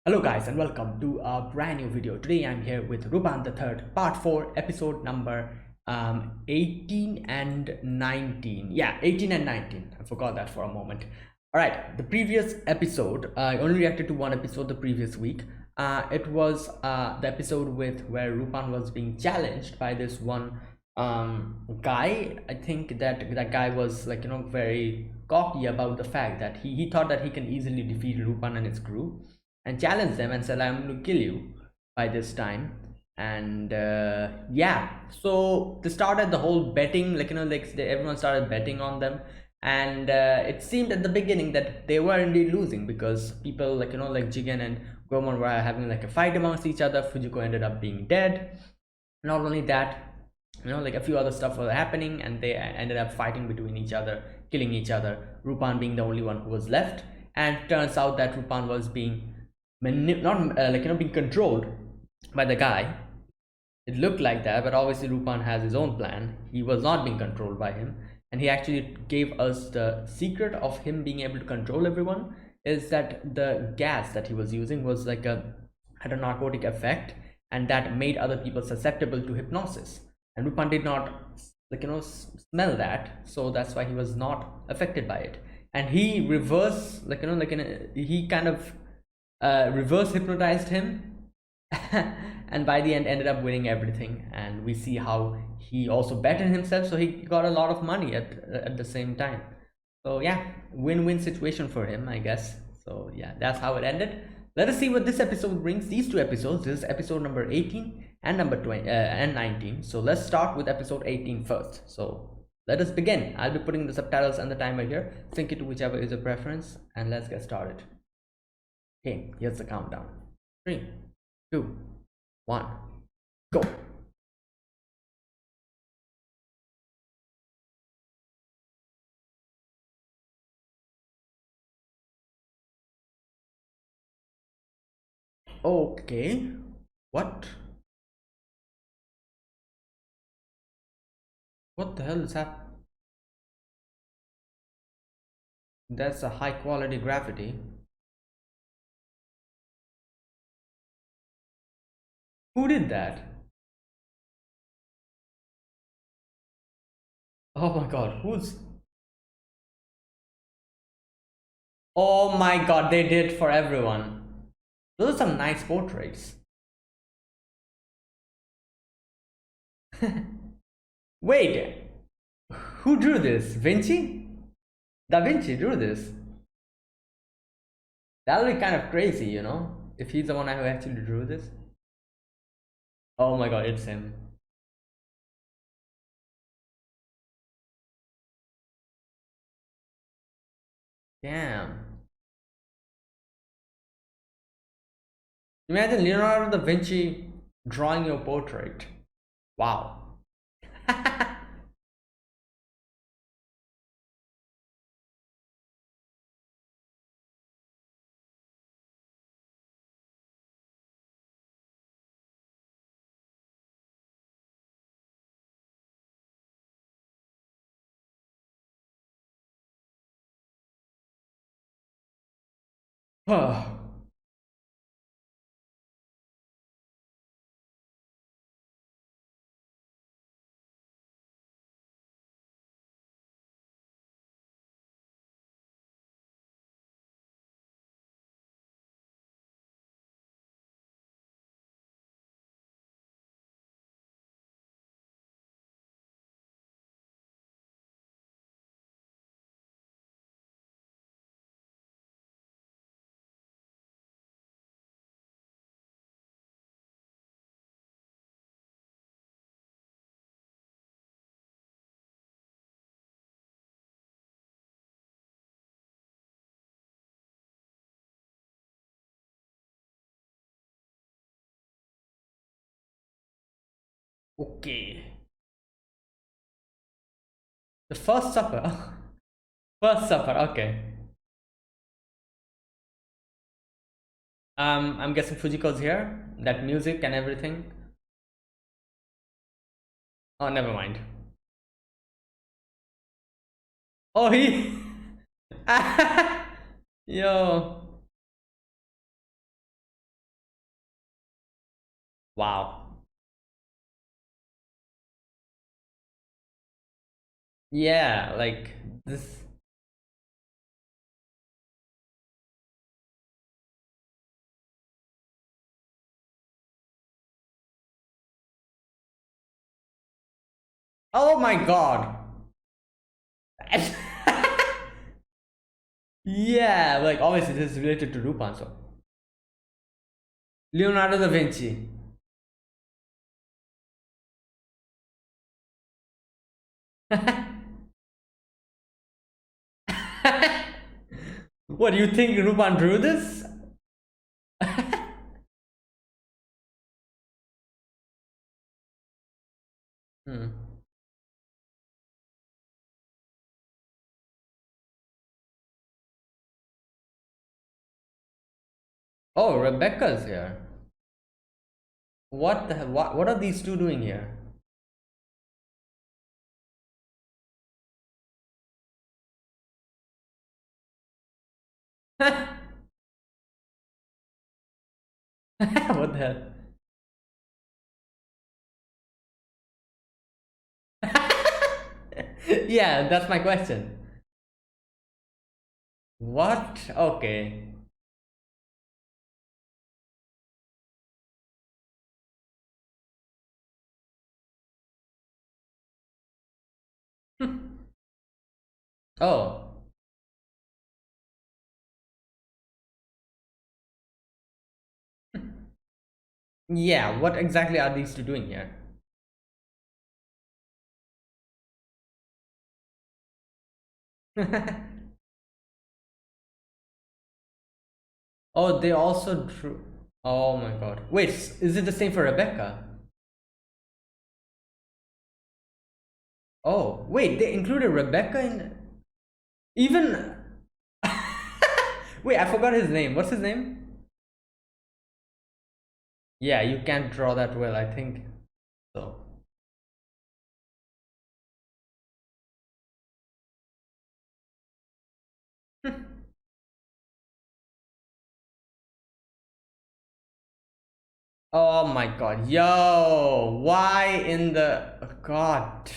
Hello guys and welcome to a brand new video. Today I'm here with Ruban the third, part 4, episode number 18 and 19. Yeah, 18 and 19. I forgot that for a moment. Alright, the previous episode, I only reacted to one episode the previous week. It was the episode with where Rupan was being challenged by this one guy. I think that guy was very cocky about the fact that he thought that he can easily defeat Rupan and his crew, and challenged them and said, I'm going to kill you by this time. And yeah, so they started the whole betting, everyone started betting on them. And it seemed at the beginning that they were indeed losing, because people like Jigen and Gomon were having like a fight amongst each other. Fujiko ended up being dead. Not only that, like a few other stuff was happening, and they ended up fighting between each other, killing each other, Rupan being the only one who was left. And turns out that Rupan was being not being controlled by the guy. It looked like that, but obviously Rupan has his own plan. He was not being controlled by him, and he actually gave us the secret of him being able to control everyone. Is that the gas that he was using was had a narcotic effect, and that made other people susceptible to hypnosis. And Rupan did not smell that, so that's why he was not affected by it. And he reverse he kind of reverse hypnotized him. And by the end ended up winning everything, and we see how he also bettered himself, so he got a lot of money at the same time. So yeah, win-win situation for him, I guess. So yeah, that's how it ended. Let us see what this episode brings. These two episodes, this is episode number 18 and number 20 and 19. So let's start with episode 18 first. So let us begin. I'll be putting the subtitles and the timer here. Sync it to whichever is your preference, and let's get started. Okay, here's the countdown. 3, 2, 1, go. Okay, what? What the hell is happening? That's a high quality graffiti. Who did that? Oh my god, who's. Oh my god, they did for everyone. Those are some nice portraits. Wait, who drew this? Vinci? Da Vinci drew this. That would be kind of crazy, if he's the one who actually drew this. Oh my god, it's him. Damn. Imagine Leonardo da Vinci drawing your portrait. Wow. Okay. The first supper. First supper, okay. I'm guessing Fujiko's here. That music and everything. Oh, never mind. Oh, he. Yo. Wow. Yeah, like this. Oh my god. Yeah, like obviously this is related to Lupin, so Leonardo da Vinci. What do you think Lupin drew this? Hmm. Oh, Rebecca's here. What the hell? What are these two doing here? What the hell? Yeah, that's my question. What? Okay. Oh, yeah. What exactly are these two doing here? Oh, they also drew. Oh my god. Wait, is it the same for Rebecca? Oh, wait, they included Rebecca in. Even. Wait, I forgot his name. What's his name? Yeah, you can't draw that well, I think. So. Oh my god. Yo, why in the. God.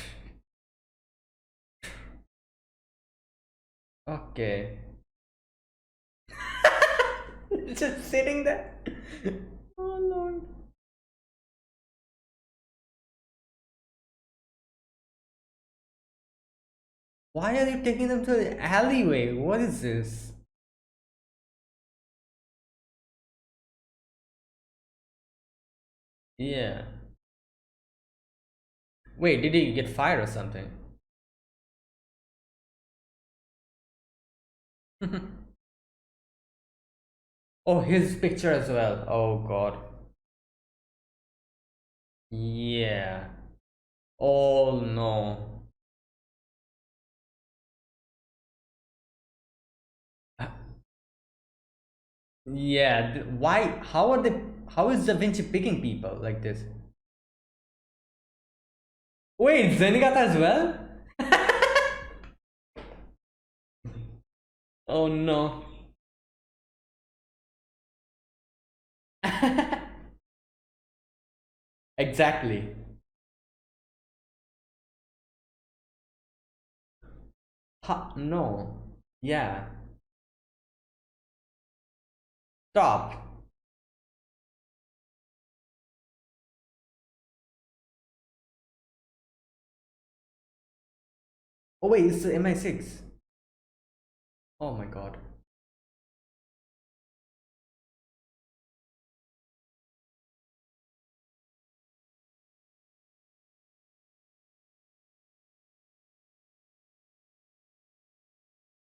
Okay. Just sitting there. Oh lord. Why are you taking them to the alleyway? What is this? Yeah. Wait, did he get fired or something? Oh, his picture as well. Oh god. Yeah. Oh no. Yeah. Why? How are they? How is Da Vinci picking people like this? Wait, Zenigata as well? Oh no. Exactly. No. Yeah. Stop. Oh wait, it's the MI6. Oh my god.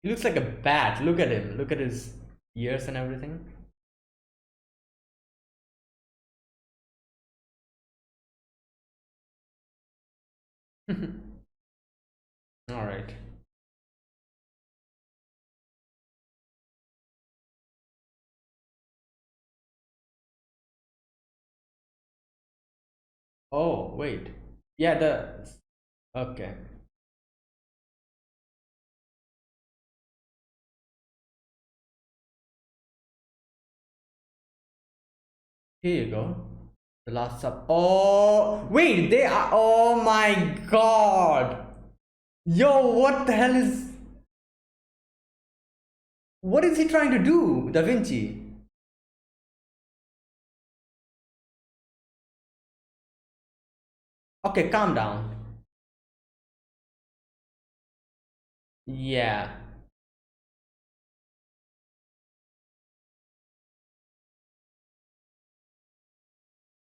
He looks like a bat. Look at him. Look at his ears and everything. All right. Oh, wait. Yeah, the. Okay. Here you go. The Last Supper. Oh, wait, they are. Oh my god. Yo, what the hell is. What is he trying to do, Da Vinci? Okay, calm down. Yeah.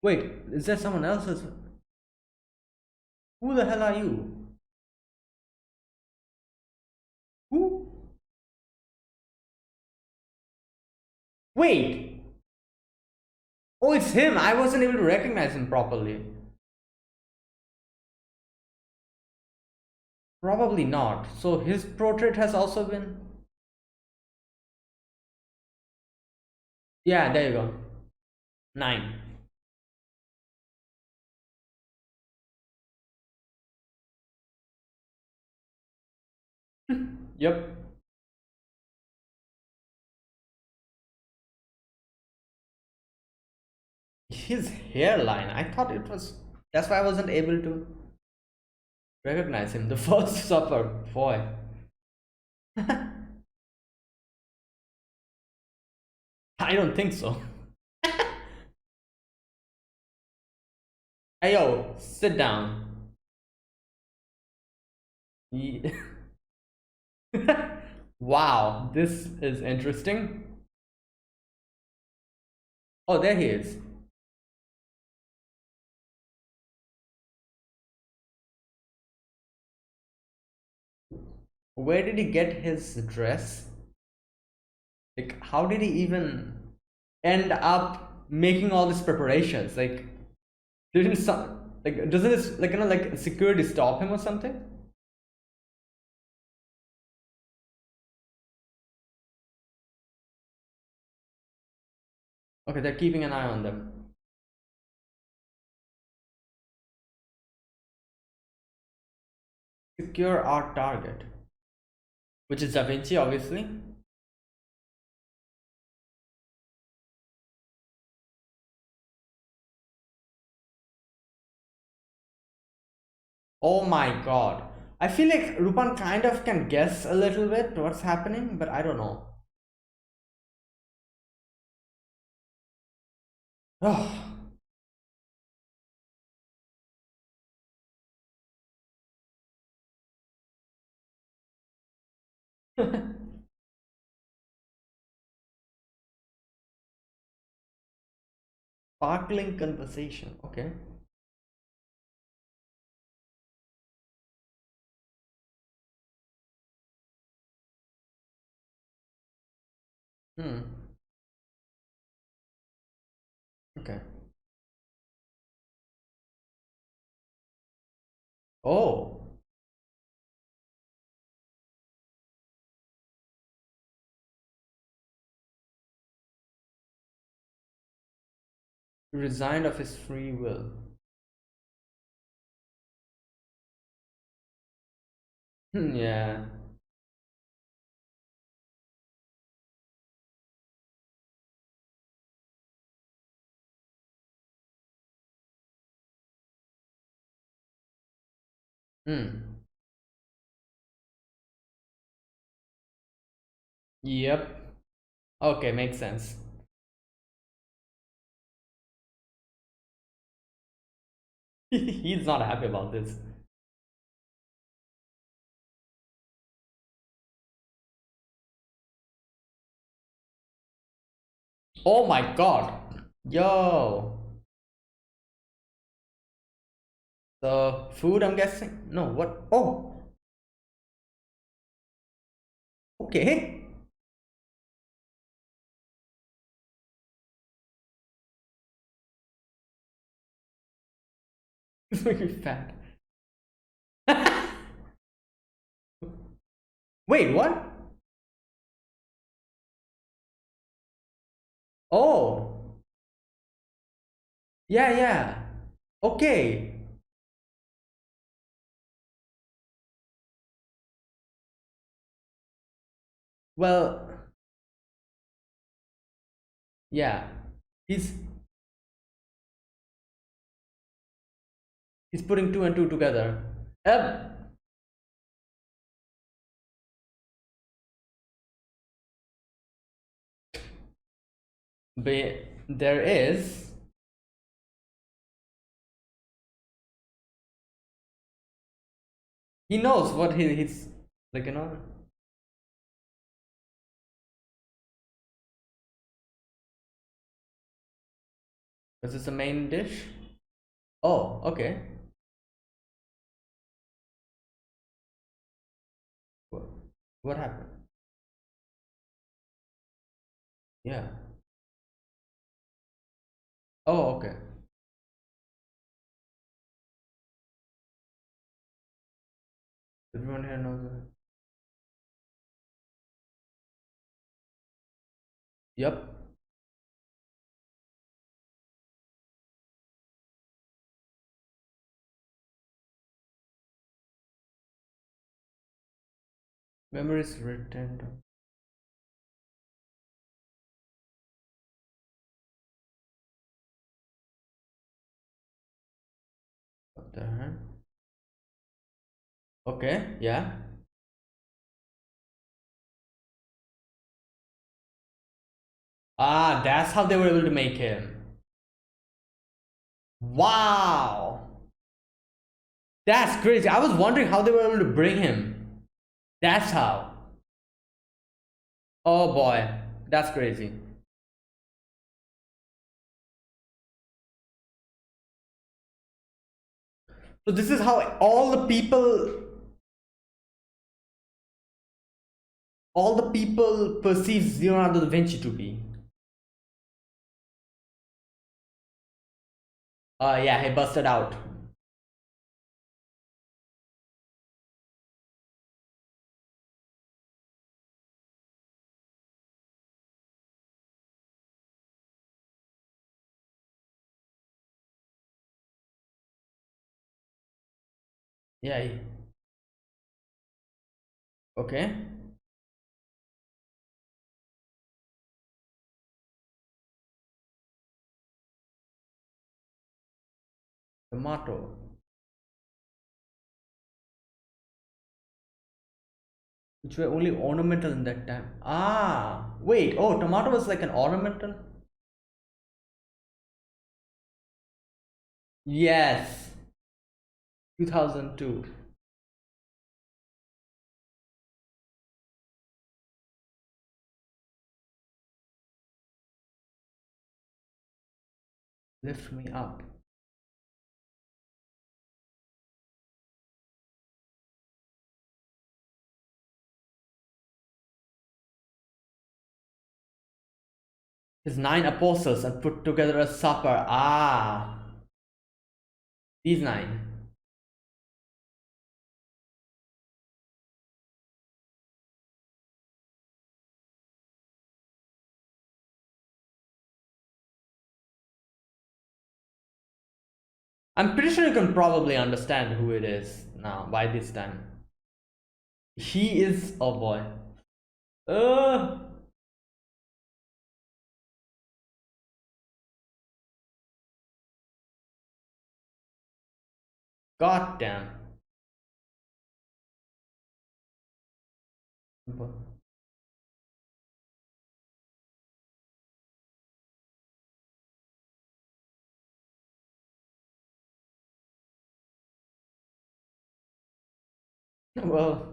Wait, is there someone else? Who the hell are you? Who? Wait. Oh, it's him. I wasn't able to recognize him properly. Probably not. So his portrait has also been. Yeah, there you go. 9. Yep. His hairline. I thought it was. That's why I wasn't able to recognize him. The First Supper. Boy. I don't think so. Hey yo, sit down. Ye- Wow, this is interesting. Oh, there he is. Where did he get his dress? Like, how did he even end up making all these preparations? Like, didn't some like doesn't this like like security stop him or something? Okay, they're keeping an eye on them. Secure our target, which is Da Vinci, obviously. Oh my god. I feel like Rupan kind of can guess a little bit what's happening, but I don't know. Oh. Sparkling conversation. Okay. Hmm. Okay. Oh. He resigned of his free will. Yeah. Hmm. Yep. Okay, makes sense. He's not happy about this. Oh my god. Yo. The food, I'm guessing? No, what? Oh, okay. This makes me fat. Wait, what? Oh, yeah, yeah. Okay. Well, yeah. He's He's putting two and two together. Um, but there is. He knows what he's like, you know. Is this the main dish? Oh, okay. What, what happened? Yeah. Oh, okay. Everyone here knows that. Yep. Memories written. What the hell? Okay, yeah. Ah, that's how they were able to make him. Wow. That's crazy. I was wondering how they were able to bring him. That's how. Oh boy. That's crazy. So this is how all the people perceive Leonardo da Vinci to be. Yeah, he busted out. Yeah. Okay. Tomato. Which were only ornamental in that time. Ah, wait. Oh, tomato was like an ornamental? Yes. 2002. Lift me up. His nine apostles and put together a supper. Ah, these nine. I'm pretty sure you can probably understand who it is now by this time. He is. Oh boy. Uh, God damn. Well,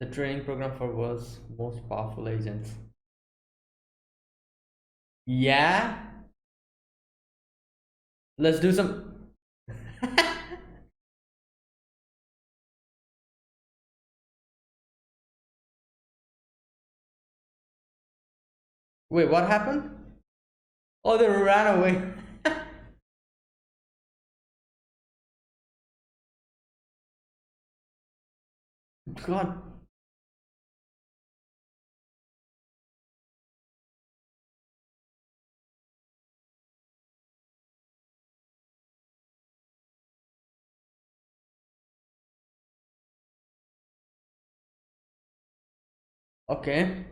the training program for world's most powerful agents. Yeah, let's do some. Wait, what happened? Oh, they ran away. God. Okay.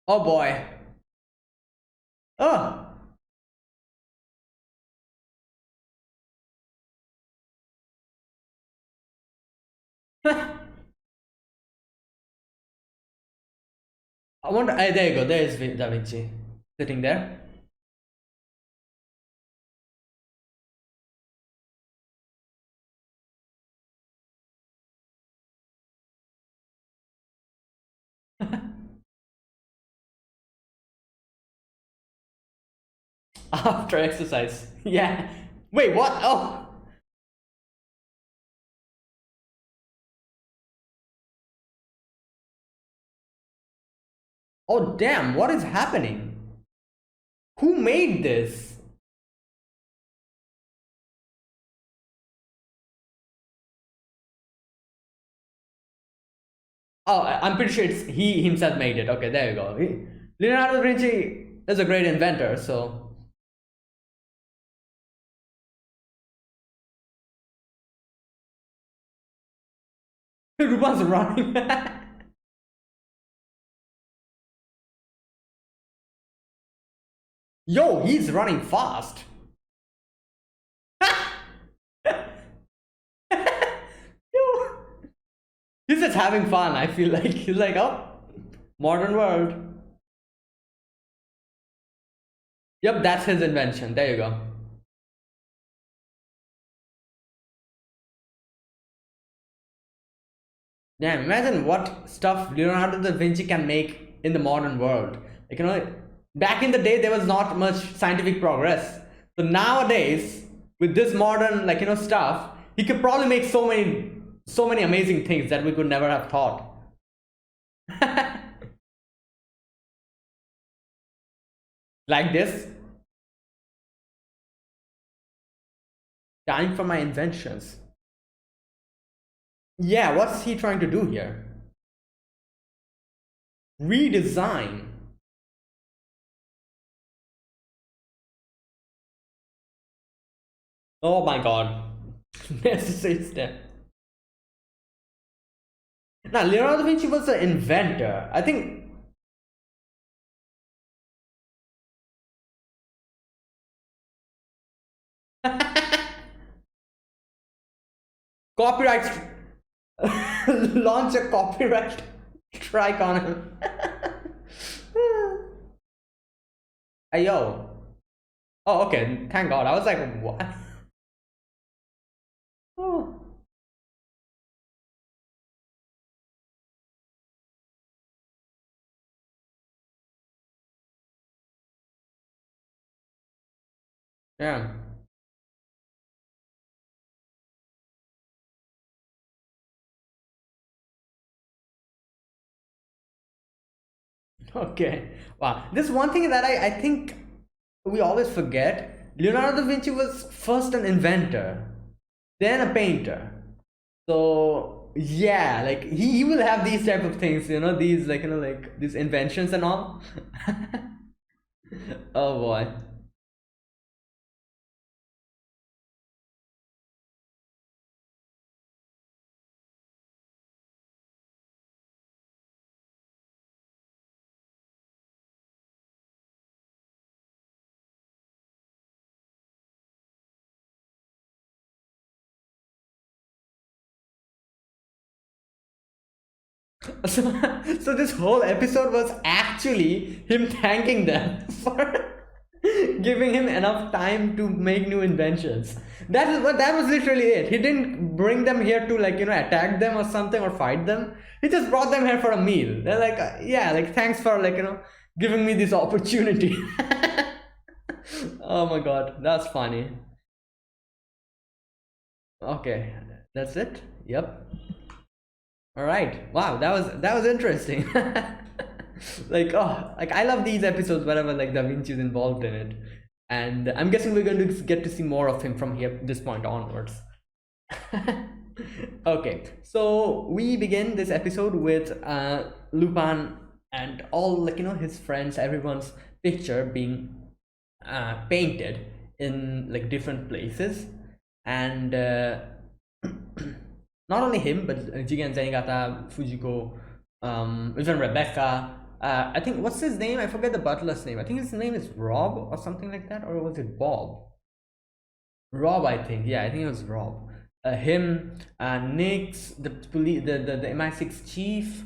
Oh boy. Oh. I wonder. There you go. There is Da Vinci sitting there. After exercise. Yeah. Wait, what? Oh. Oh, damn. What is happening? Who made this? Oh, I'm pretty sure it's he himself made it. Okay, there you go. Leonardo da Vinci is a great inventor, so Ruban's running. Yo, he's running fast. Yo, he's just having fun. I feel like he's like, oh, modern world. Yep, that's his invention. There you go. Damn, imagine what stuff Leonardo da Vinci can make in the modern world. Like, back in the day, there was not much scientific progress. So nowadays, with this modern, stuff, he could probably make so many amazing things that we could never have thought. Like this. Time for my inventions. Yeah, what's he trying to do here? Redesign. Oh my god. Necessary step. Now, Leonardo da Vinci was an inventor. I think. Copyright. Launch a copyright strike on him. Hey, yo. Oh, okay. Thank God. I was like, what? Oh. Yeah. Okay. Wow. This one thing that I think we always forget. Leonardo da Vinci was first an inventor, then a painter. So yeah, like he will have these type of things, these like these inventions and all. Oh boy. So, so this whole episode was actually him thanking them for giving him enough time to make new inventions. That was literally it. He didn't bring them here to attack them or something or fight them. He just brought them here for a meal. They're like, yeah, like thanks for giving me this opportunity. Oh my god, that's funny. Okay, that's it. Yep. All right. Wow, that was interesting. Like I love these episodes wherever like Da Vinci is involved in it, and I'm guessing we're going to get to see more of him from here this point onwards. Okay, so we begin this episode with Lupin and all his friends, everyone's picture being painted in like different places, and not only him but Jigen Zenigata, Fujiko, even Rebecca. I think what's his name? I forget the butler's name. I think his name is Rob or something like that, or was it Bob? Rob, I think. Yeah, I think it was Rob. him, Nix, the police, the MI6 chief,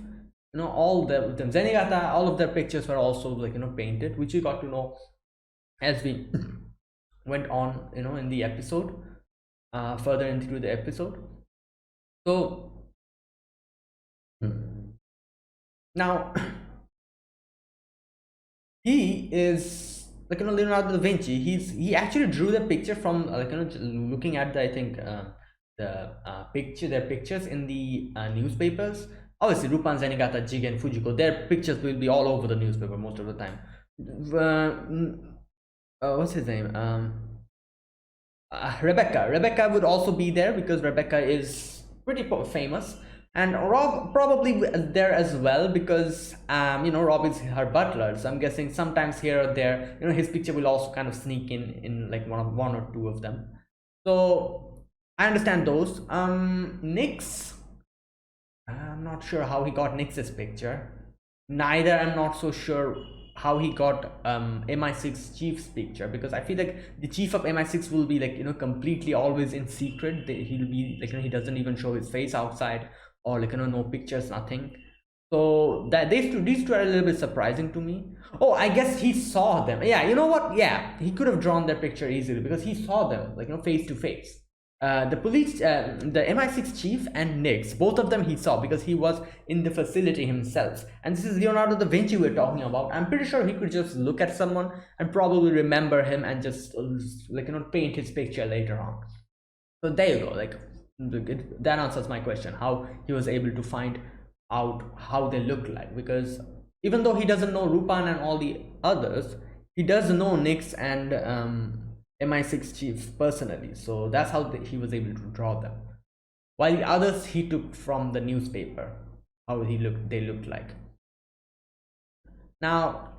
all the Zenigata, all of their pictures were also like painted, which we got to know as we went on in the episode, further into the episode. So now he is like Leonardo da Vinci. He actually drew the picture from looking at the, I think their pictures in the newspapers. Obviously Lupin, Zenigata, Jig and Fujiko, their pictures will be all over the newspaper most of the time. What's his name? Rebecca would also be there because Rebecca is pretty famous, and Rob probably there as well because Rob is her butler, so I'm guessing sometimes here or there his picture will also kind of sneak in like one or two of them. So I understand those. Nix, I'm not sure how he got Nix's picture. Neither I'm not so sure how he got MI6 chief's picture, because I feel like the chief of MI6 will be like completely always in secret. He'll be like he doesn't even show his face outside, or like no pictures, nothing. So that these two are a little bit surprising to me. Oh, I guess he saw them. Yeah, you know what? Yeah, he could have drawn their picture easily because he saw them like face to face. The police, the MI6 chief and Nix, both of them he saw because he was in the facility himself. And this is Leonardo da Vinci we're talking about. I'm pretty sure he could just look at someone and probably remember him and just like paint his picture later on. So there you go. Like that answers my question, how he was able to find out how they look like, because even though he doesn't know Lupin and all the others, he does know Nix and MI6 chief personally, so that's how he was able to draw them, while the others he took from the newspaper, how they looked like. Now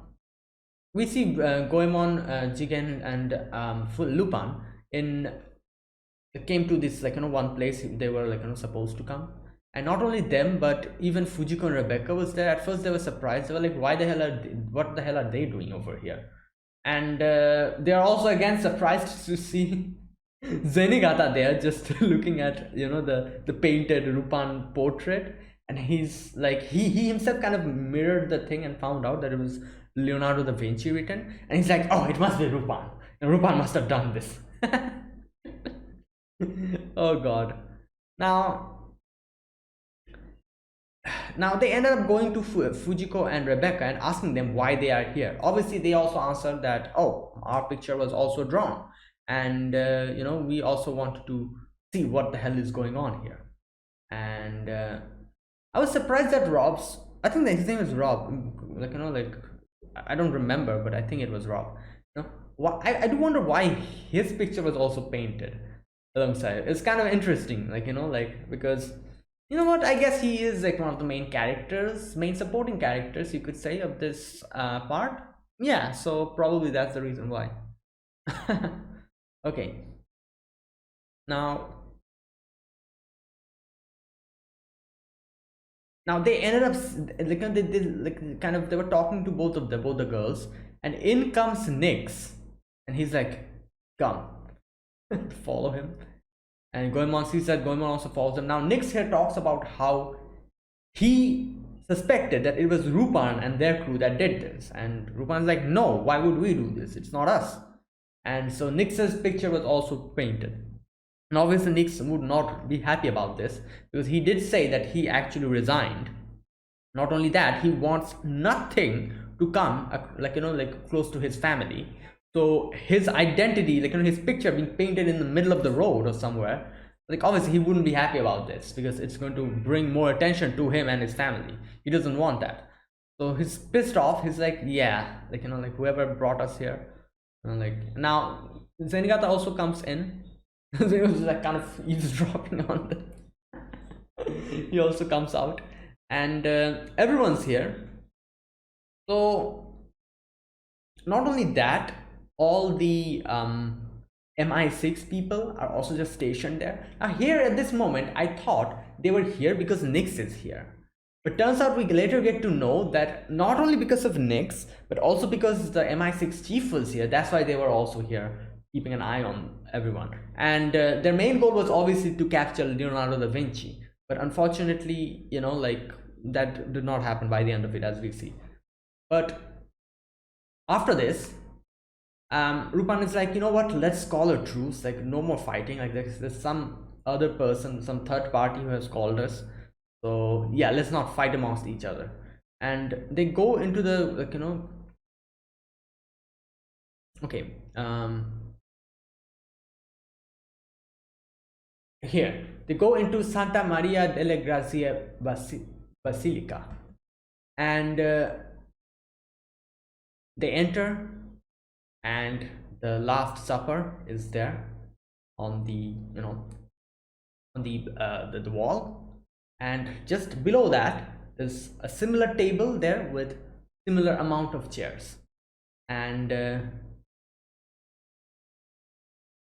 we see Goemon, Jigen and Lupin came to this one place they were supposed to come. And not only them, but even Fujiko and Rebecca was there. At first they were surprised. They were like, what the hell are they doing over here? And they are also again surprised to see Zenigata there, just looking at the painted Lupin portrait. And he's like, he himself kind of mirrored the thing and found out that it was Leonardo da Vinci written. And he's like, oh, it must be Lupin. And Lupin must have done this. Oh god. Now they ended up going to Fujiko and Rebecca and asking them why they are here. Obviously they also answered that, oh, our picture was also drawn, and we also wanted to see what the hell is going on here. And I was surprised that Rob's, I think his name is Rob, I don't remember, but I think it was Rob. I do wonder why his picture was also painted alongside. It's kind of interesting, because you know what, I guess he is like one of the main supporting characters, you could say, of this part. Yeah, so probably that's the reason why. Okay, now they ended up they were talking to both the girls, and in comes Nix, and he's like, come. Follow him. And Goemon sees that, Goemon also follows him. Now Nix here talks about how he suspected that it was Lupin and their crew that did this, and Lupin's like, no, why would we do this? It's not us. And so Nix's picture was also painted. And obviously Nix would not be happy about this, because he did say that he actually resigned. Not only that, he wants nothing to come close to his family. So his identity, his picture being painted in the middle of the road or somewhere, obviously he wouldn't be happy about this, because it's going to bring more attention to him and his family. He doesn't want that. So he's pissed off. He's like, yeah, whoever brought us here. Now Zenigata also comes in. So he was kind of eavesdropping on them. He also comes out, and everyone's here. So not only that, all the MI6 people are also just stationed there. Now here at this moment, I thought they were here because Nix is here. But turns out we later get to know that not only because of Nix, but also because the MI6 chief was here. That's why they were also here, keeping an eye on everyone. And their main goal was obviously to capture Leonardo da Vinci, but unfortunately, you know, like that did not happen by the end of it, as we see. But after this, Lupin is like, you know what, let's call a truce, like no more fighting, like there's some other person, some third party who has called us, so yeah, let's not fight amongst each other. And they go into the, like, you know, okay, here they go into Santa Maria delle Grazie Basilica, and they enter, and the Last Supper is there on the, you know, on the wall, and just below that there's a similar table there with similar amount of chairs, and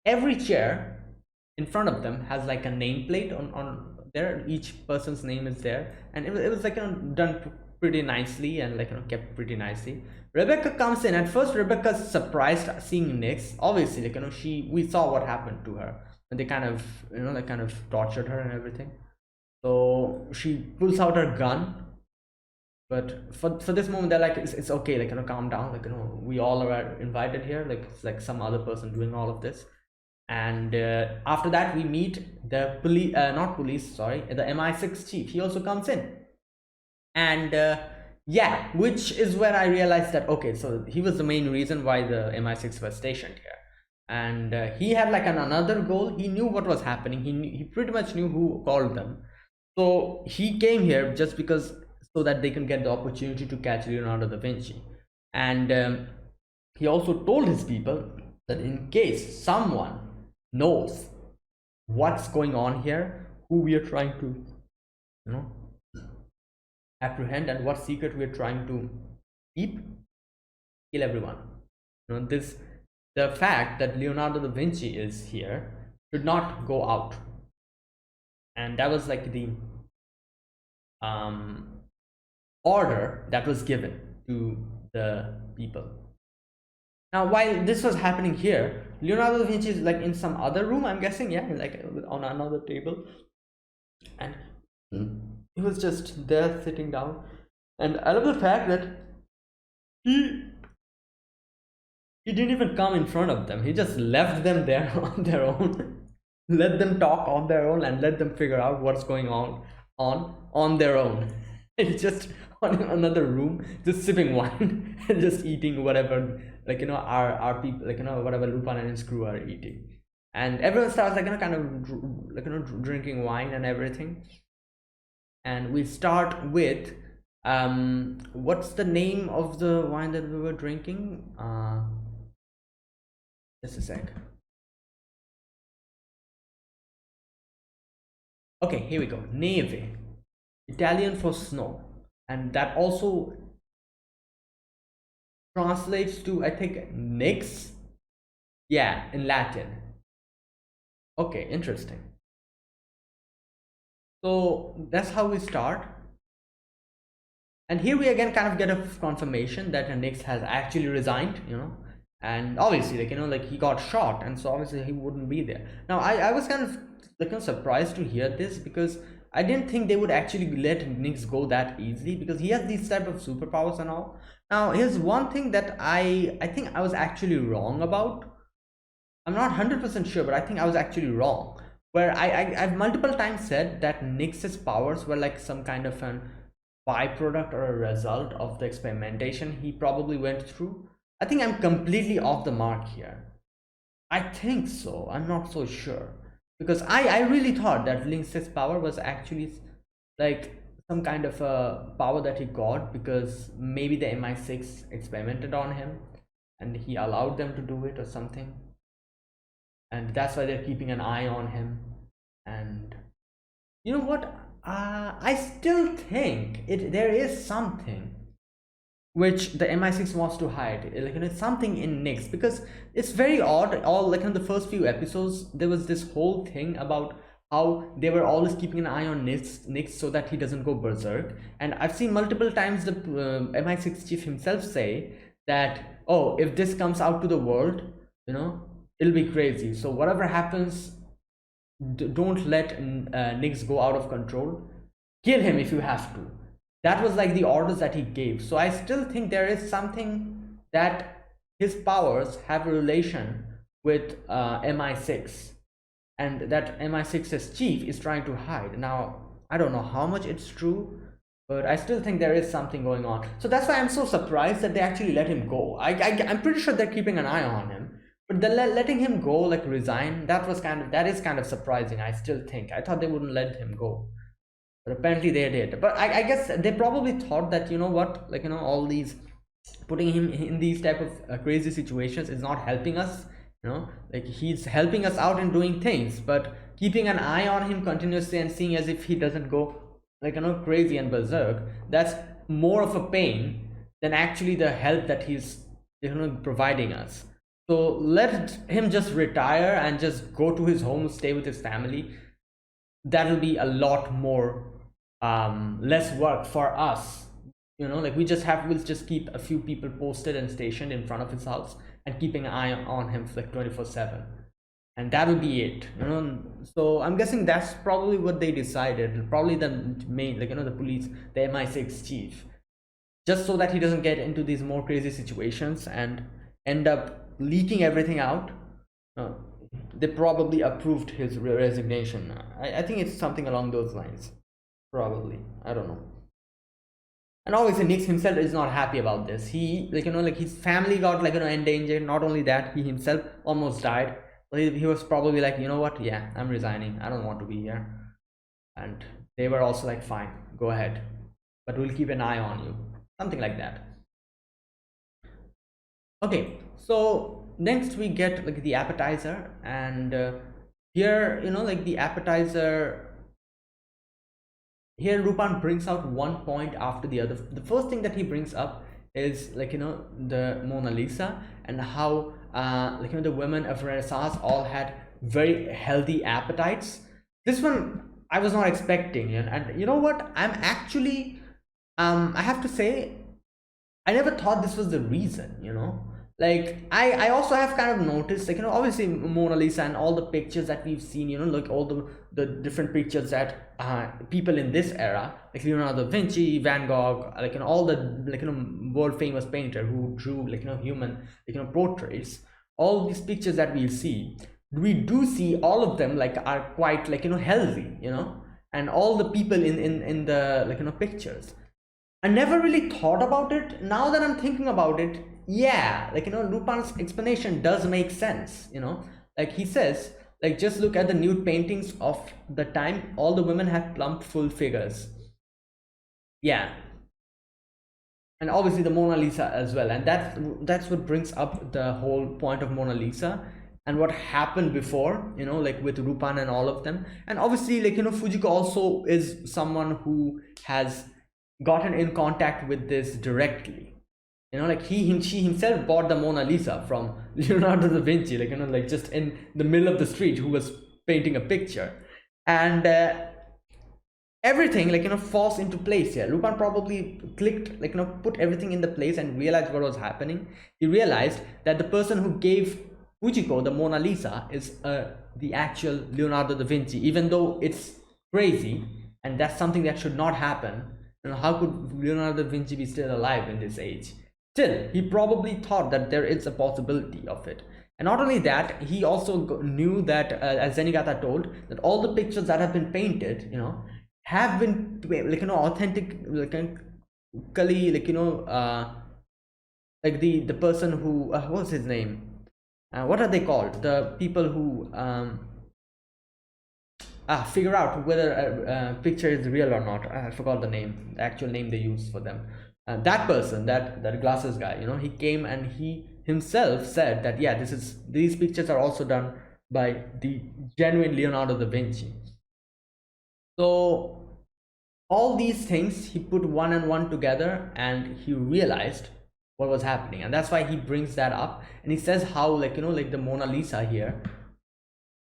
every chair in front of them has like a nameplate on there. Each person's name is there, and it was like, you know, done pretty nicely, and like, you know, kept pretty nicely. Rebecca comes in. At first Rebecca's surprised seeing Nix, obviously, like, you know, we saw what happened to her, and they kind of, you know, they kind of tortured her and everything. So she pulls out her gun, but for this moment they're like, it's okay, like, you know, calm down, like, you know, we all are invited here, like it's like some other person doing all of this. And after that we meet the police, not police, sorry, the MI6 chief. He also comes in, and yeah, which is where I realized that, okay, so he was the main reason why the MI6 was stationed here. And he had like another goal. He knew what was happening. He pretty much knew who called them, so he came here just because, so that they can get the opportunity to catch Leonardo da Vinci. And he also told his people that in case someone knows what's going on here, who we are trying to, you know, apprehend, and what secret we are trying to keep, kill everyone. You know, the fact that Leonardo da Vinci is here should not go out. And that was like the order that was given to the people. Now while this was happening here, Leonardo da Vinci is like in some other room, I'm guessing, yeah, like on another table, and he was just there sitting down. And I love the fact that he didn't even come in front of them. He just left them there on their own, let them talk on their own, and let them figure out what's going on their own. It's just on another room, just sipping wine and just eating whatever, like, you know, our people, like, you know, whatever Lupin and his crew are eating. And everyone starts, like, you know, kind of like, you know, drinking wine and everything. And we start with what's the name of the wine that we were drinking? Just a sec. Okay, here we go. Neve, Italian for snow, and that also translates to, I think, Nix. Yeah, in Latin. Okay, interesting. So that's how we start. And here we again kind of get a confirmation that Nix has actually resigned, you know, and obviously, like, you know, like he got shot, and so obviously he wouldn't be there. Now I was kind of like, you know, surprised to hear this, because I didn't think they would actually let Nix go that easily, because he has these type of superpowers and all. Now here's one thing that I think I was actually wrong about. I'm not 100% sure, but I think I was actually wrong, where I've multiple times said that Nix's powers were like some kind of an byproduct or a result of the experimentation he probably went through. I think I'm completely off the mark here. I think so. I'm not so sure, because I really thought that Nix's power was actually like some kind of a power that he got because maybe the MI6 experimented on him and he allowed them to do it or something, and that's why they're keeping an eye on him. And you know what, I still think there is something which the MI6 wants to hide, like, you know, something in Nix, because it's very odd. All, like, in the first few episodes there was this whole thing about how they were always keeping an eye on Nix so that he doesn't go berserk. And I've seen multiple times the MI6 chief himself say that, oh, if this comes out to the world, you know, it'll be crazy. So whatever happens, don't let Nix go out of control. Kill him if you have to. That was like the orders that he gave. So I still think there is something that his powers have a relation with MI6, and that MI6's chief is trying to hide. Now, I don't know how much it's true, but I still think there is something going on. So that's why I'm so surprised that they actually let him go. I'm pretty sure they're keeping an eye on him, but letting him go, like resign, that is kind of surprising. I still think, I thought they wouldn't let him go, but apparently they did. But I guess they probably thought that, you know what, like, you know, all these putting him in these type of crazy situations is not helping us. You know, like, he's helping us out in doing things, but keeping an eye on him continuously and seeing as if he doesn't go, like, you know, crazy and berserk, that's more of a pain than actually the help that he's, you know, providing us. So let him just retire and just go to his home, stay with his family. That'll be a lot more less work for us. You know, like, we'll just keep a few people posted and stationed in front of his house and keeping an eye on him for like 24/7, and that'll be it. You know, so I'm guessing that's probably what they decided. Probably the main, like, you know, the police, the MI6 chief, just so that he doesn't get into these more crazy situations and end up leaking everything out. uh, they probably approved his resignation. I think it's something along those lines, probably. I don't know. And obviously Nix himself is not happy about this. He, like, you know, like, his family got, like, you know, endangered. Not only that, he himself almost died. So he was probably like, you know what, yeah, I'm resigning, I don't want to be here. And they were also like, fine, go ahead, but we'll keep an eye on you, something like that. Okay, so next we get like the appetizer, and here, you know, like, the appetizer, here Lupin brings out one point after the other. The first thing that he brings up is, like, you know, the Mona Lisa, and how like, you know, the women of Renaissance all had very healthy appetites. This one I was not expecting. And you know what, I'm actually I have to say, I never thought this was the reason, you know. Like, I also have kind of noticed, like, you know, obviously Mona Lisa and all the pictures that we've seen, you know, like all the different pictures that people in this era, like Leonardo da Vinci, Van Gogh, like, you know, all the, like, you know, world famous painter who drew, like, you know, human, like, you know, portraits, all these pictures that we see, we do see all of them, like, are quite, like, you know, healthy, you know, and all the people in the, like, you know, pictures. I never really thought about it. Now that I'm thinking about it, yeah, like, you know, Lupin's explanation does make sense, you know. Like, he says, like, just look at the nude paintings of the time, all the women have plump, full figures. Yeah. And obviously the Mona Lisa as well. And that's what brings up the whole point of Mona Lisa and what happened before, you know, like with Lupin and all of them. And obviously, like, you know, Fujiko also is someone who has gotten in contact with this directly. You know, like, she himself bought the Mona Lisa from Leonardo da Vinci, like, you know, like, just in the middle of the street, who was painting a picture. And everything, like, you know, falls into place here. Lupin probably clicked, like, you know, put everything in the place and realized what was happening. He realized that the person who gave Fujiko the Mona Lisa is the actual Leonardo da Vinci, even though it's crazy and that's something that should not happen. You know, how could Leonardo da Vinci be still alive in this age? Still, he probably thought that there is a possibility of it. And not only that, he also knew that, as Zenigata told, that all the pictures that have been painted, you know, have been, like, you know, authentic, like, like, you know, like the person who, what's his name? What are they called? The people who figure out whether a picture is real or not. I forgot the name, the actual name they use for them. That person, that glasses guy, you know, he came and he himself said that, yeah, these pictures are also done by the genuine Leonardo da Vinci. So all these things, he put one and one together, and he realized what was happening, and that's why he brings that up. And he says how, like, you know, like, the Mona Lisa here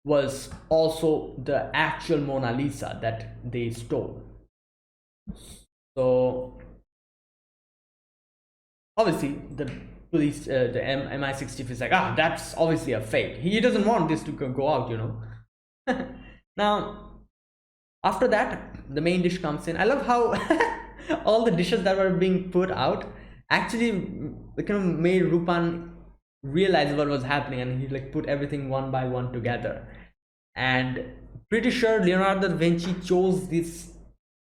was also the actual Mona Lisa that they stole. So obviously the police, the MI6 chief is like, ah, that's obviously a fake. He doesn't want this to go out, you know. Now, after that, the main dish comes in. I love how all the dishes that were being put out actually kind of made Rupan realize what was happening, and he like put everything one by one together. And pretty sure Leonardo da Vinci chose this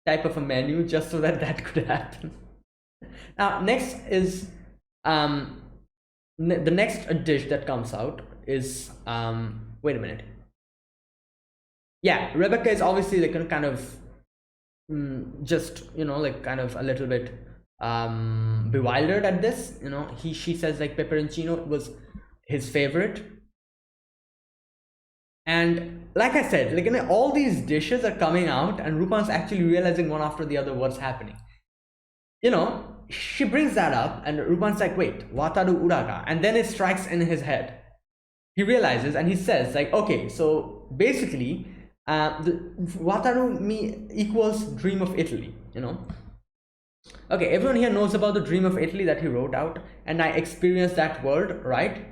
type of a menu just so that that could happen. Now, next is the next dish that comes out is wait a minute. Yeah, Rebecca is obviously like kind of just, you know, like kind of a little bit bewildered at this. You know, she says like pepperoncino was his favorite. And like I said, like, you know, all these dishes are coming out and Rupan's actually realizing one after the other what's happening. You know, she brings that up and Rupan's like, wait, wataru uraga, and then it strikes in his head. He realizes and he says like, okay, so basically the wataru me equals dream of Italy, you know. Okay, everyone here knows about the dream of Italy that he wrote out, and I experienced that world, right?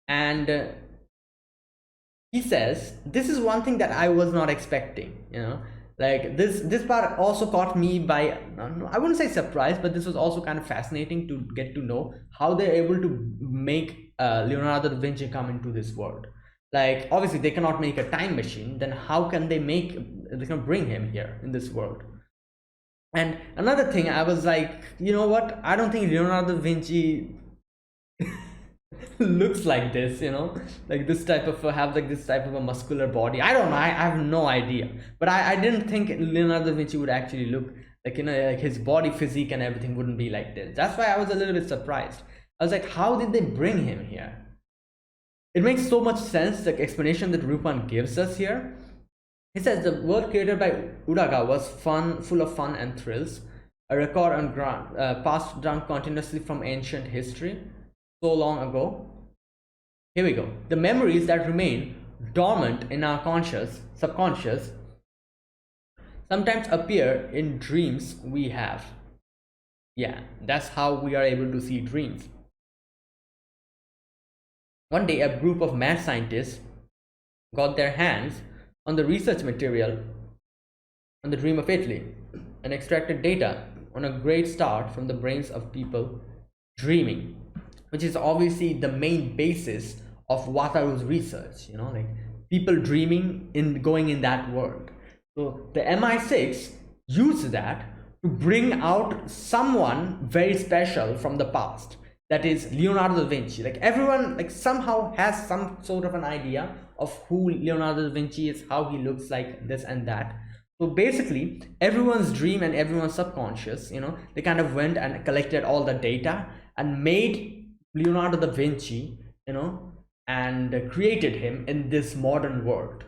And he says this is one thing that I was not expecting, you know. Like this part also caught me by, I wouldn't say surprise, but this was also kind of fascinating to get to know how they're able to make Leonardo da Vinci come into this world. Like obviously they cannot make a time machine, then how can they can bring him here in this world? And another thing, I was like, you know what, I don't think Leonardo da Vinci looks like this, you know, like this type of have like this type of a muscular body. I don't know, I have no idea, but I didn't think Leonardo da Vinci would actually look like, you know, like his body physique and everything wouldn't be like this. That's why I was a little bit surprised. I was like, how did they bring him here? It makes so much sense, the explanation that Rupan gives us here. He says the world created by Uraga was fun, full of fun and thrills, a record on passed down continuously from ancient history, so long ago. Here we go. The memories that remain dormant in our subconscious, sometimes appear in dreams we have. Yeah, that's how we are able to see dreams. One day, a group of mad scientists got their hands on the research material on the dream of Italy and extracted data on a great start from the brains of people dreaming, which is obviously the main basis of Wataru's research, you know, like people dreaming in going in that world. So the MI6 used that to bring out someone very special from the past, that is Leonardo da Vinci. Like everyone like somehow has some sort of an idea of who Leonardo da Vinci is, how he looks like, this and that. So basically everyone's dream and everyone's subconscious, you know, they kind of went and collected all the data and made Leonardo da Vinci, you know, and created him in this modern world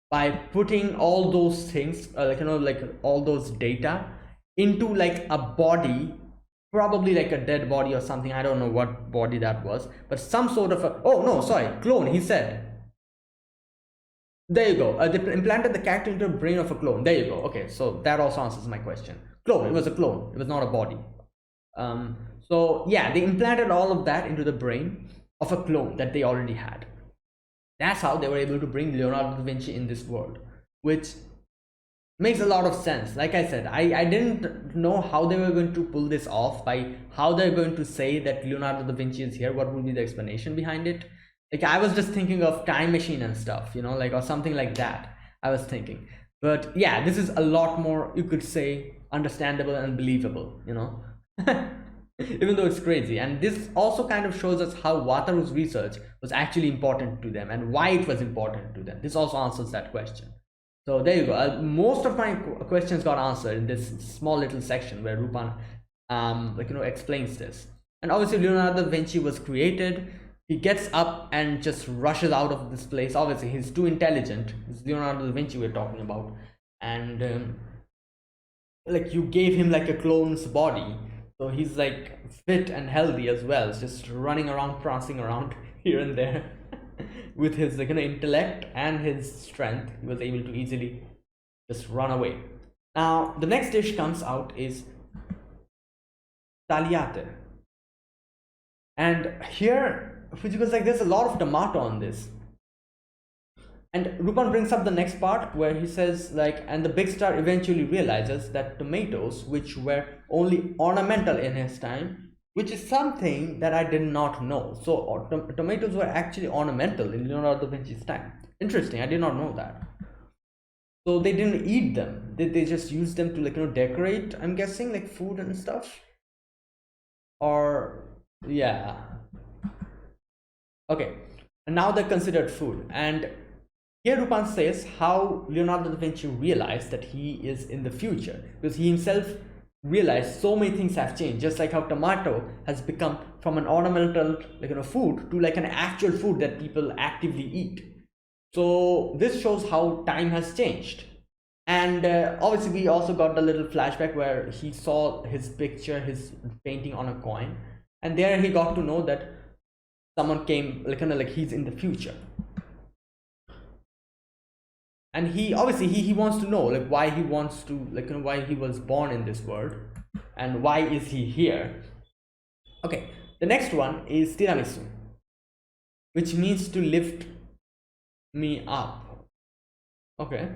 by putting all those things like, you know, like all those data into like a body, probably like a dead body or something. I don't know what body that was, but some sort of a, oh no, sorry, clone, he said. There you go. They implanted the character into the brain of a clone. There you go. Okay, so that also answers my question. Clone, it was a clone, it was not a body. So yeah, they implanted all of that into the brain of a clone that they already had. That's how they were able to bring Leonardo da Vinci in this world, which makes a lot of sense. Like I said, I didn't know how they were going to pull this off, by how they're going to say that Leonardo da Vinci is here, what would be the explanation behind it. Like I was just thinking of time machine and stuff, you know, like, or something like that I was thinking. But yeah, this is a lot more, you could say, understandable and believable, you know. Even though it's crazy. And this also kind of shows us how Wataru's research was actually important to them and why it was important to them. This also answers that question. So there you go. Most of my questions got answered in this small little section where Lupin like, you know, explains this. And obviously Leonardo da Vinci was created. He gets up and just rushes out of this place. Obviously he's too intelligent. It's Leonardo da Vinci we're talking about. And like you gave him like a clone's body, so he's like fit and healthy as well, just running around, prancing around here and there. With his like, you know, intellect and his strength, he was able to easily just run away. Now the next dish comes out is tagliate. And here Fujiko's like, there's a lot of tomato on this. And Rupan brings up the next part where he says like, and the big star eventually realizes that tomatoes, which were only ornamental in his time, which is something that I did not know. So tomatoes were actually ornamental in Leonardo da Vinci's time. Interesting, I did not know that. So they didn't eat them. They just used them to, like, decorate, I'm guessing, like food and stuff. Or yeah. Okay. And now they're considered food. And here Rupan says how Leonardo da Vinci realized that he is in the future, because he himself realized so many things have changed, just like how tomato has become from an ornamental, like, food to like an actual food that people actively eat. So this shows how time has changed. And obviously we also got the little flashback where he saw his picture, his painting on a coin, and there he got to know that someone came, like, like he's in the future. And he obviously he wants to know, like, why he wants to, like, why he was born in this world and why is he here. Okay, the next one is tiramisu, which means to lift me up. Okay,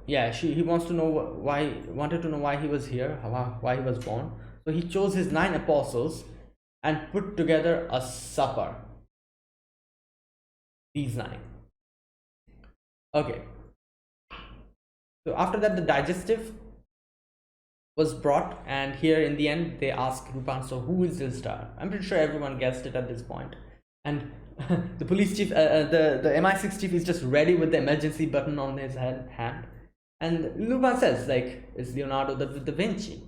yeah, he wants to know wanted to know why he was here, why he was born. So he chose his 9 apostles and put together a supper, these 9. Okay, so after that the digestive was brought, and here in the end they ask Rupan, so who is this star? I'm pretty sure everyone guessed it at this point. And the police chief, the MI6 chief is just ready with the emergency button on his hand, and Lupin says like, it's Leonardo da Vinci.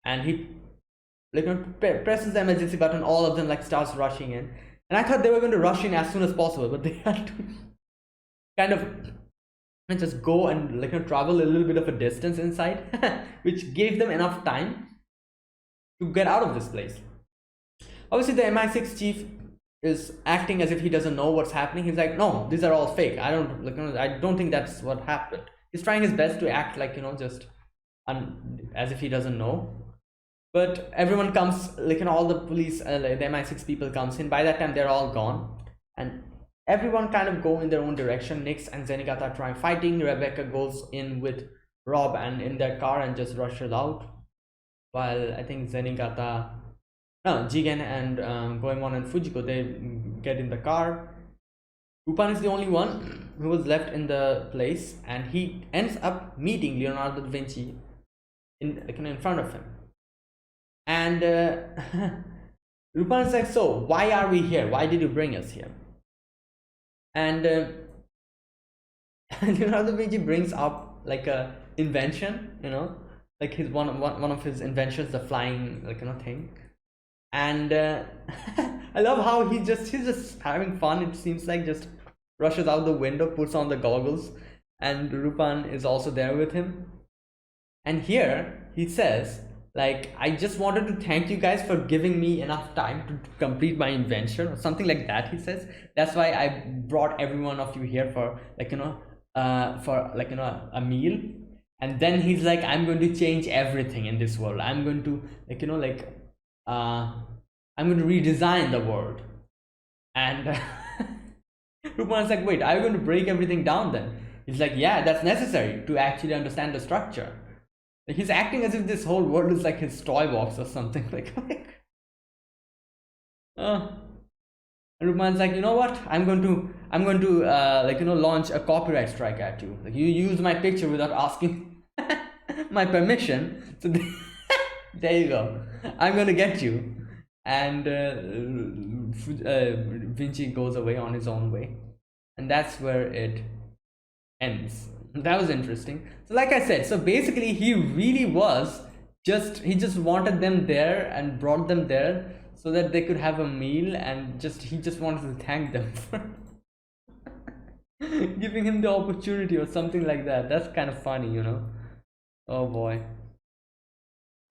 And he, like, presses the emergency button, all of them like starts rushing in, and I thought they were going to rush in as soon as possible, but they had to kind of just go and, like, travel a little bit of a distance inside, which gave them enough time to get out of this place. Obviously the MI6 chief is acting as if he doesn't know what's happening. He's like, no, these are all fake, I don't, like, I don't think that's what happened. He's trying his best to act like, just as if he doesn't know. But everyone comes, like, all the police, like, the MI6 people comes in. By that time they're all gone, and everyone kind of go in their own direction. Nix and Zenigata try fighting. Rebecca goes in with Rob and in their car and just rushes out, while I think Zenigata, no, Jigen and Goemon and Fujiko, they get in the car. Lupin is the only one who was left in the place, and he ends up meeting Leonardo da Vinci in front of him. And Lupin is like, so why are we here? Why did you bring us here? And Leonardo da Vinci brings up like a invention, like his one of his inventions, the flying, like, thing. And I love how he's just having fun. It seems like, just rushes out the window, puts on the goggles, and Lupin is also there with him. And here he says, like, I just wanted to thank you guys for giving me enough time to complete my invention, or something like that, he says. That's why I brought every one of you here for, like, a meal. And then he's like, I'm going to change everything in this world. I'm going to, like, I'm going to redesign the world. And Rupan's like, wait, are you going to break everything down then? He's like, yeah, that's necessary to actually understand the structure. He's acting as if this whole world is like his toy box or something. Like, and Rupan's like, you know what? I'm going to launch a copyright strike at you. Like, you used my picture without asking my permission. So there you go. I'm going to get you. And Vinci goes away on his own way, and that's where it ends. That was interesting. So like I said, so basically he really was he just wanted them there and brought them there so that they could have a meal, and he just wanted to thank them for giving him the opportunity or something like that. That's kind of funny, Oh boy.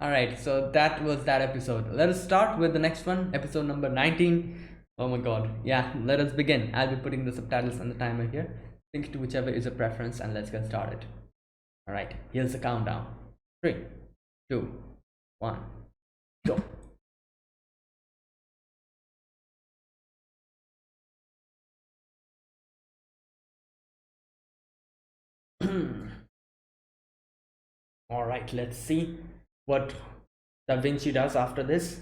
All right, so that was that episode. Let us start with the next one, episode number 19. Oh my god. Yeah, let us begin. I'll be putting the subtitles and the timer here. Sync to whichever is your preference, and let's get started. All right, here's the countdown. 3, 2, 1, go. All right, let's see what Da Vinci does after this.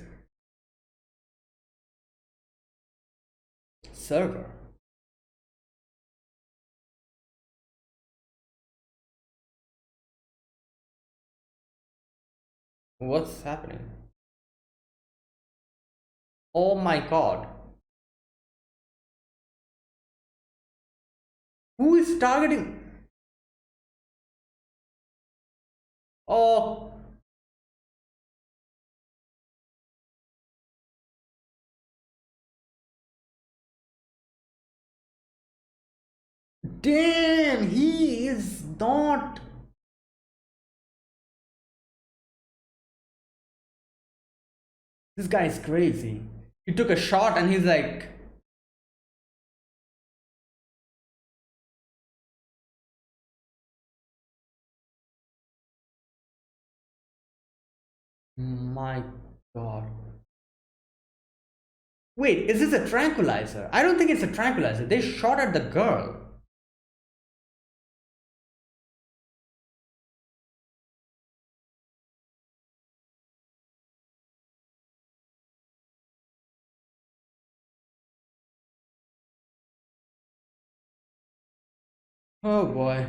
Server. What's happening? Oh my god. Who is targeting? Oh, damn, he is not. This guy is crazy. He took a shot and he's like, my god. Wait, is this a tranquilizer? I don't think it's a tranquilizer. They shot at the girl. Oh boy.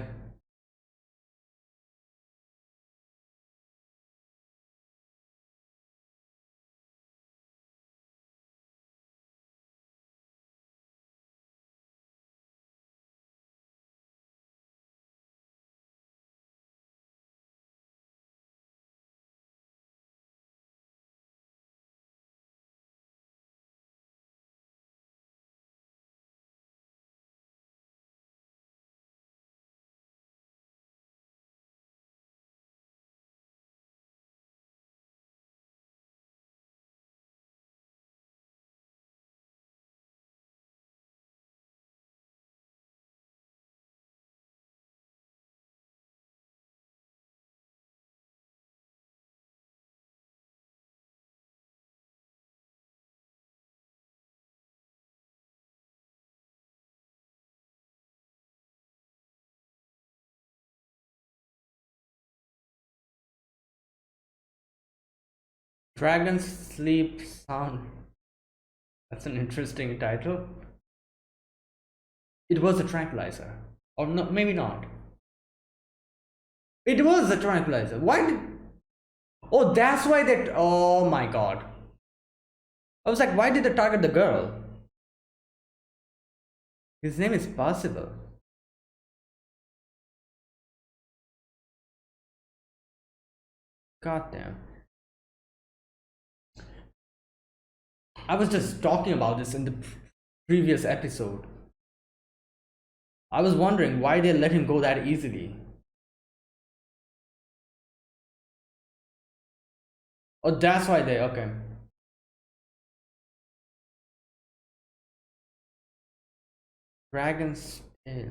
Dragon Sleep Sound. That's an interesting title. It was a tranquilizer. Or no, maybe not. It was a tranquilizer. Why did. Oh, that's why that. Oh my god. I was like, why did they target the girl? His name is Possible. God damn. I was just talking about this in the previous episode. I was wondering why they let him go that easily. Oh, that's why they. Okay. Dragon's Tail.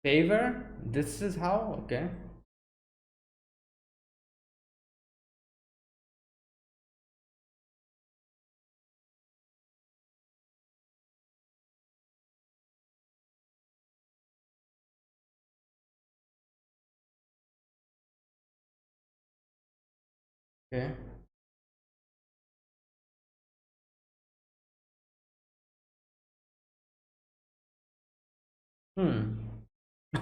Favor? This is how? Okay. Okay. Hmm.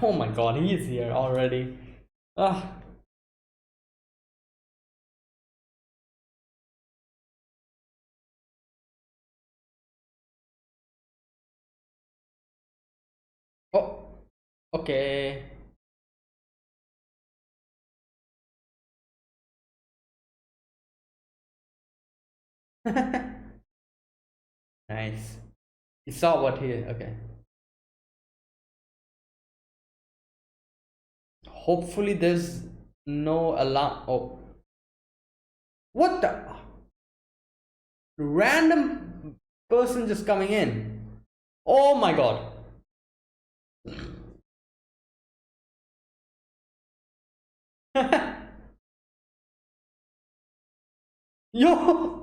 Oh my god, he is here already. Ah. Oh. Okay. Nice. He saw what he. Okay. Hopefully, there's no alarm. Oh. What the? Random person just coming in. Oh my god. Yo.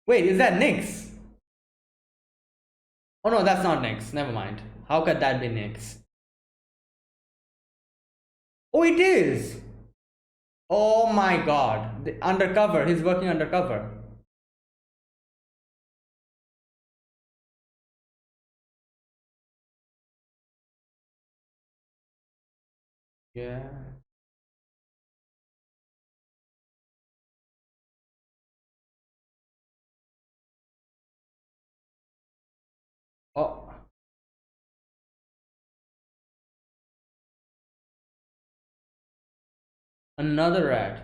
Wait, is that Nyx? Oh no, that's not Nyx. Never mind. How could that be Nyx? Oh, it is. Oh my god. Undercover. He's working undercover. Yeah. Oh, another rat.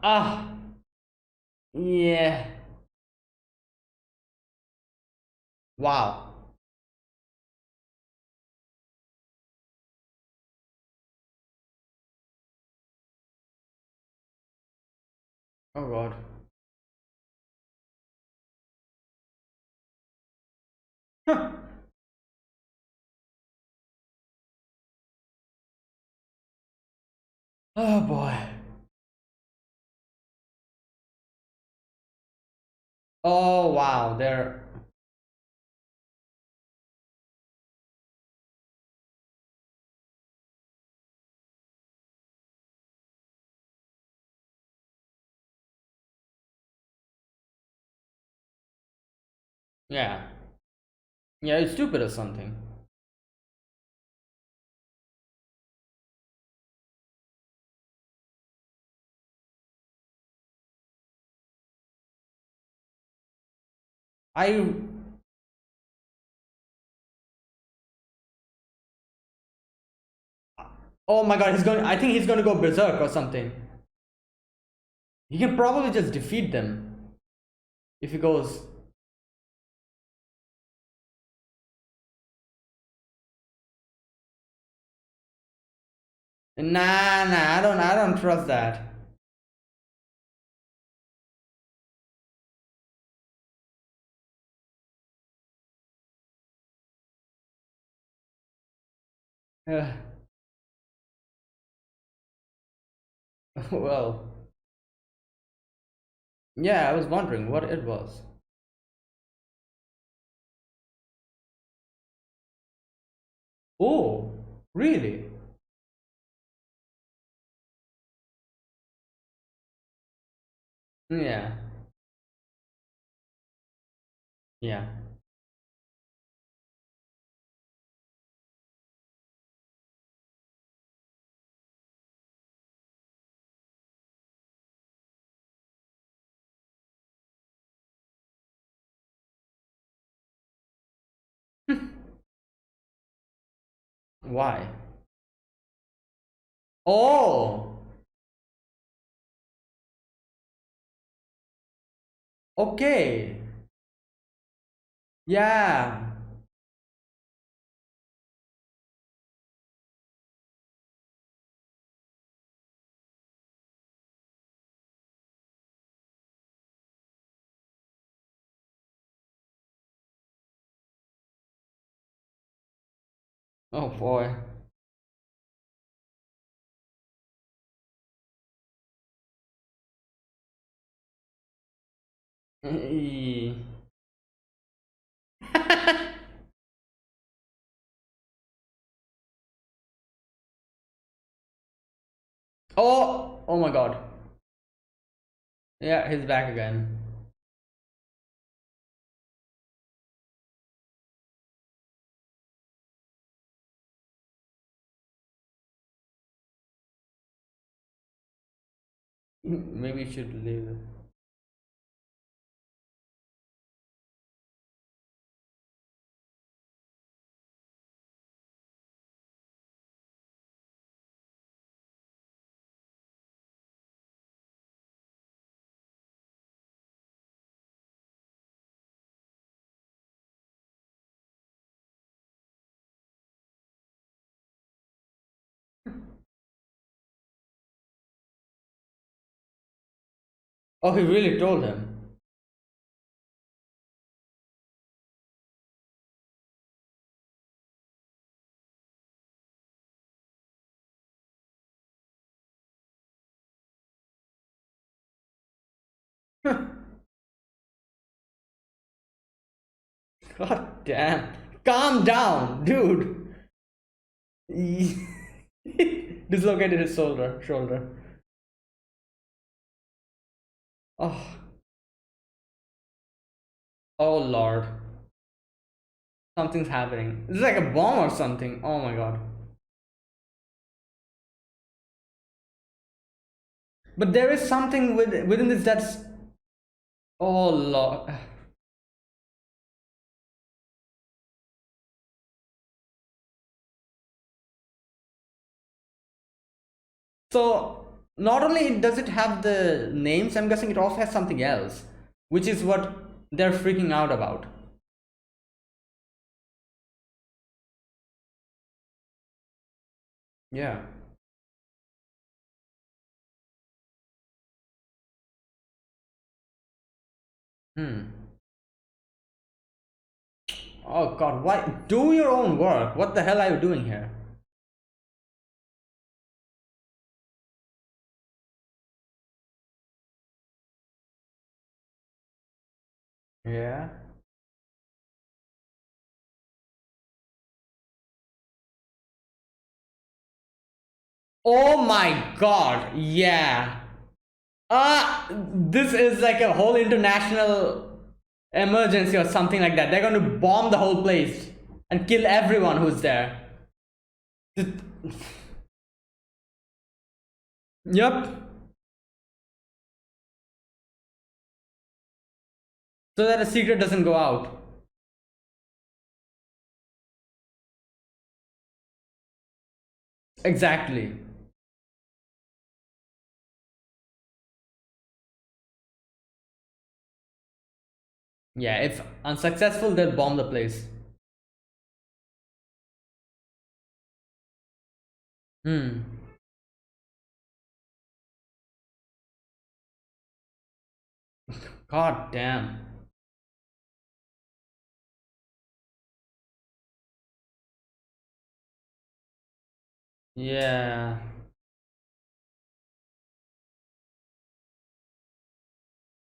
Ah. Yeah. Wow. Oh god. Huh. Oh boy. Oh wow. They're. Yeah. Yeah, it's stupid or something. I. Oh my god, he's going. I think he's gonna go berserk or something. He can probably just defeat them if he goes. Nah, nah, I don't trust that. Uh, well, yeah, I was wondering what it was. Oh, really? Yeah, yeah. Why? Oh, okay. Yeah. Oh boy. Oh, oh my god. Yeah, he's back again. Maybe you should leave. Oh, he really told him. God damn. Calm down, dude. Dislocated his shoulder. Oh, oh Lord. Something's happening. This is like a bomb or something. Oh my God. But there is something within this that's. Oh Lord. So not only does it have the names, I'm guessing it also has something else, which is what they're freaking out about. Yeah. Hmm. Oh God, why? Do your own work. What the hell are you doing here? Yeah. Oh my God. Yeah. This is like a whole international emergency or something like that. They're going to bomb the whole place and kill everyone who's there. Yep. So that a secret doesn't go out. Exactly. Yeah, if unsuccessful, they'll bomb the place. Hmm. God damn. Yeah.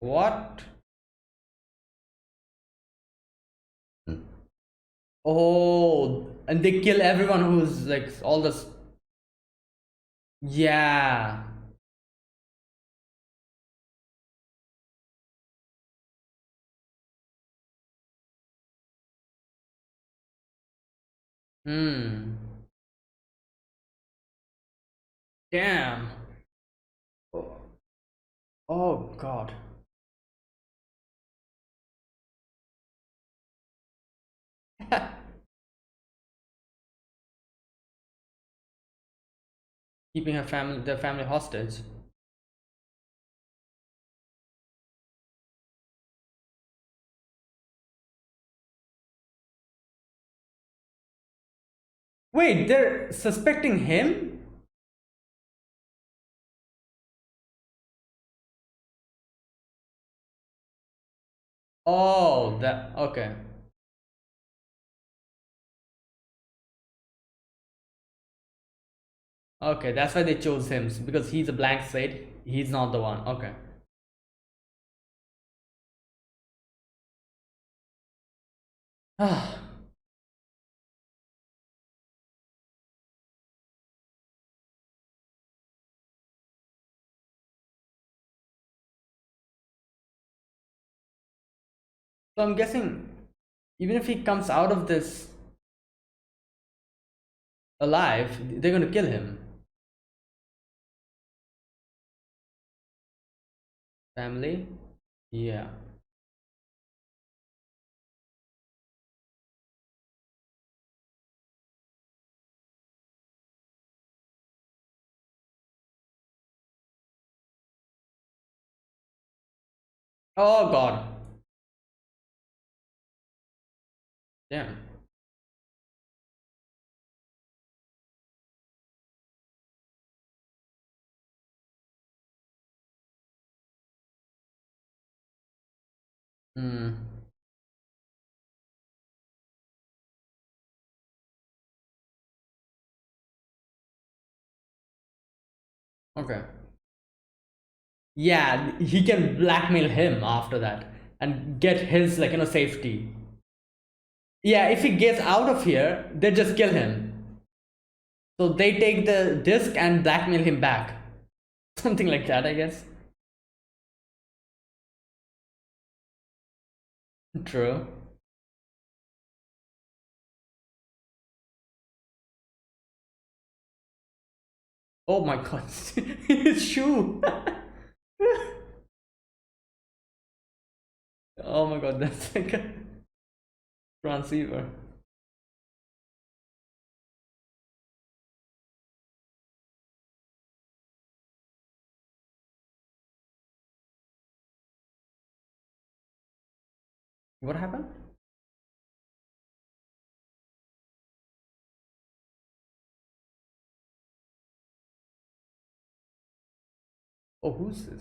What? Oh, and they kill everyone who's like all this. Yeah. Hmm. Damn. Oh, oh God. Keeping their family hostage. Wait, they're suspecting him? Oh, that okay. Okay, that's why they chose him because he's a blank slate. He's not the one. Okay. so I'm guessing even if he comes out of this alive, they're gonna kill him. Family? Yeah. Oh God. Damn. Hmm. Okay. Yeah, he can blackmail him after that and get his, like, safety. Yeah, if he gets out of here, they just kill him. So they take the disc and blackmail him back. Something like that, I guess. True. Oh my god, his shoe. Oh my god, that's like a transceiver. What happened? Oh, who's this?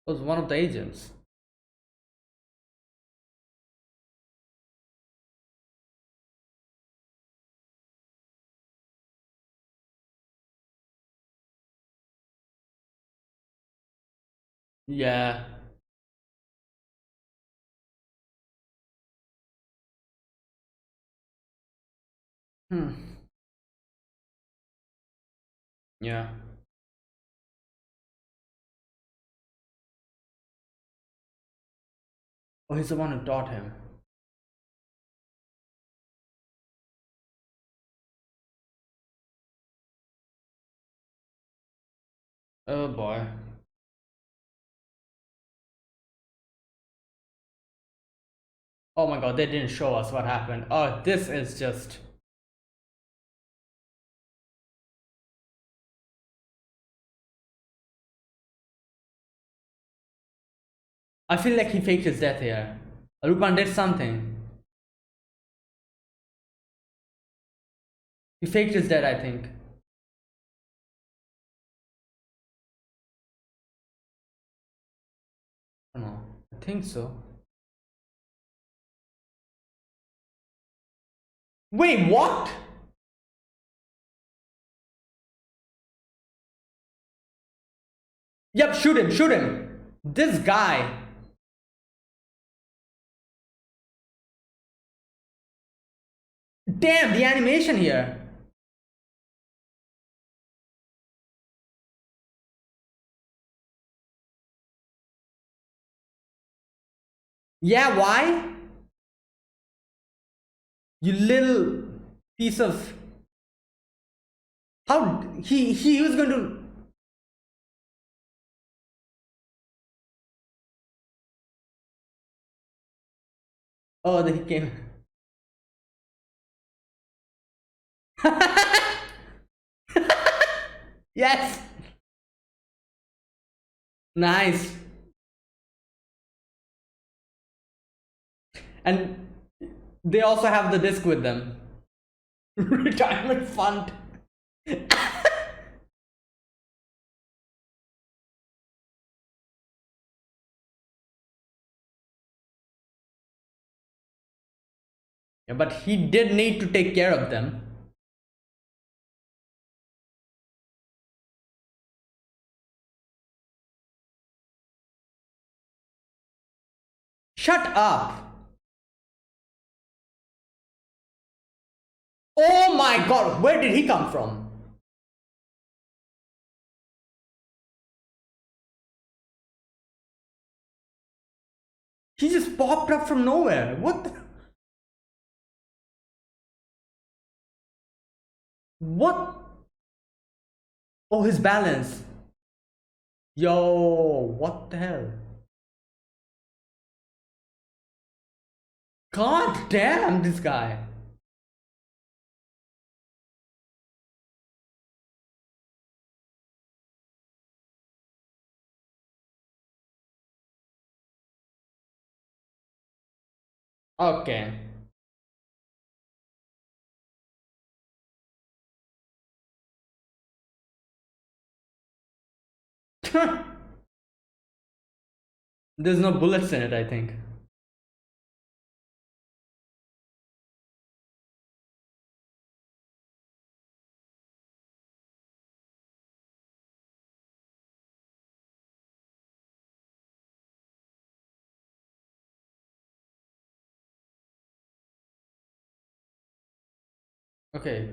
It was one of the agents. Yeah. Hmm. Yeah. Oh, he's the one who taught him. Oh boy. Oh my god, they didn't show us what happened. Oh, this is just. I feel like he faked his death here. Lupin did something. He faked his death, I think. I don't know. I think so. Wait, what? Yep, shoot him, shoot him. This guy. Damn, the animation here. Yeah, why? You little piece of. How he was going to. Oh, then he came. Yes. Nice. And they also have the disc with them. Retirement fund. Yeah, but he did need to take care of them. Shut up. Oh my god, where did he come from? He just popped up from nowhere. What? What? Oh, his balance. Yo, what the hell? God damn, this guy. Okay. There's no bullets in it, I think. Okay.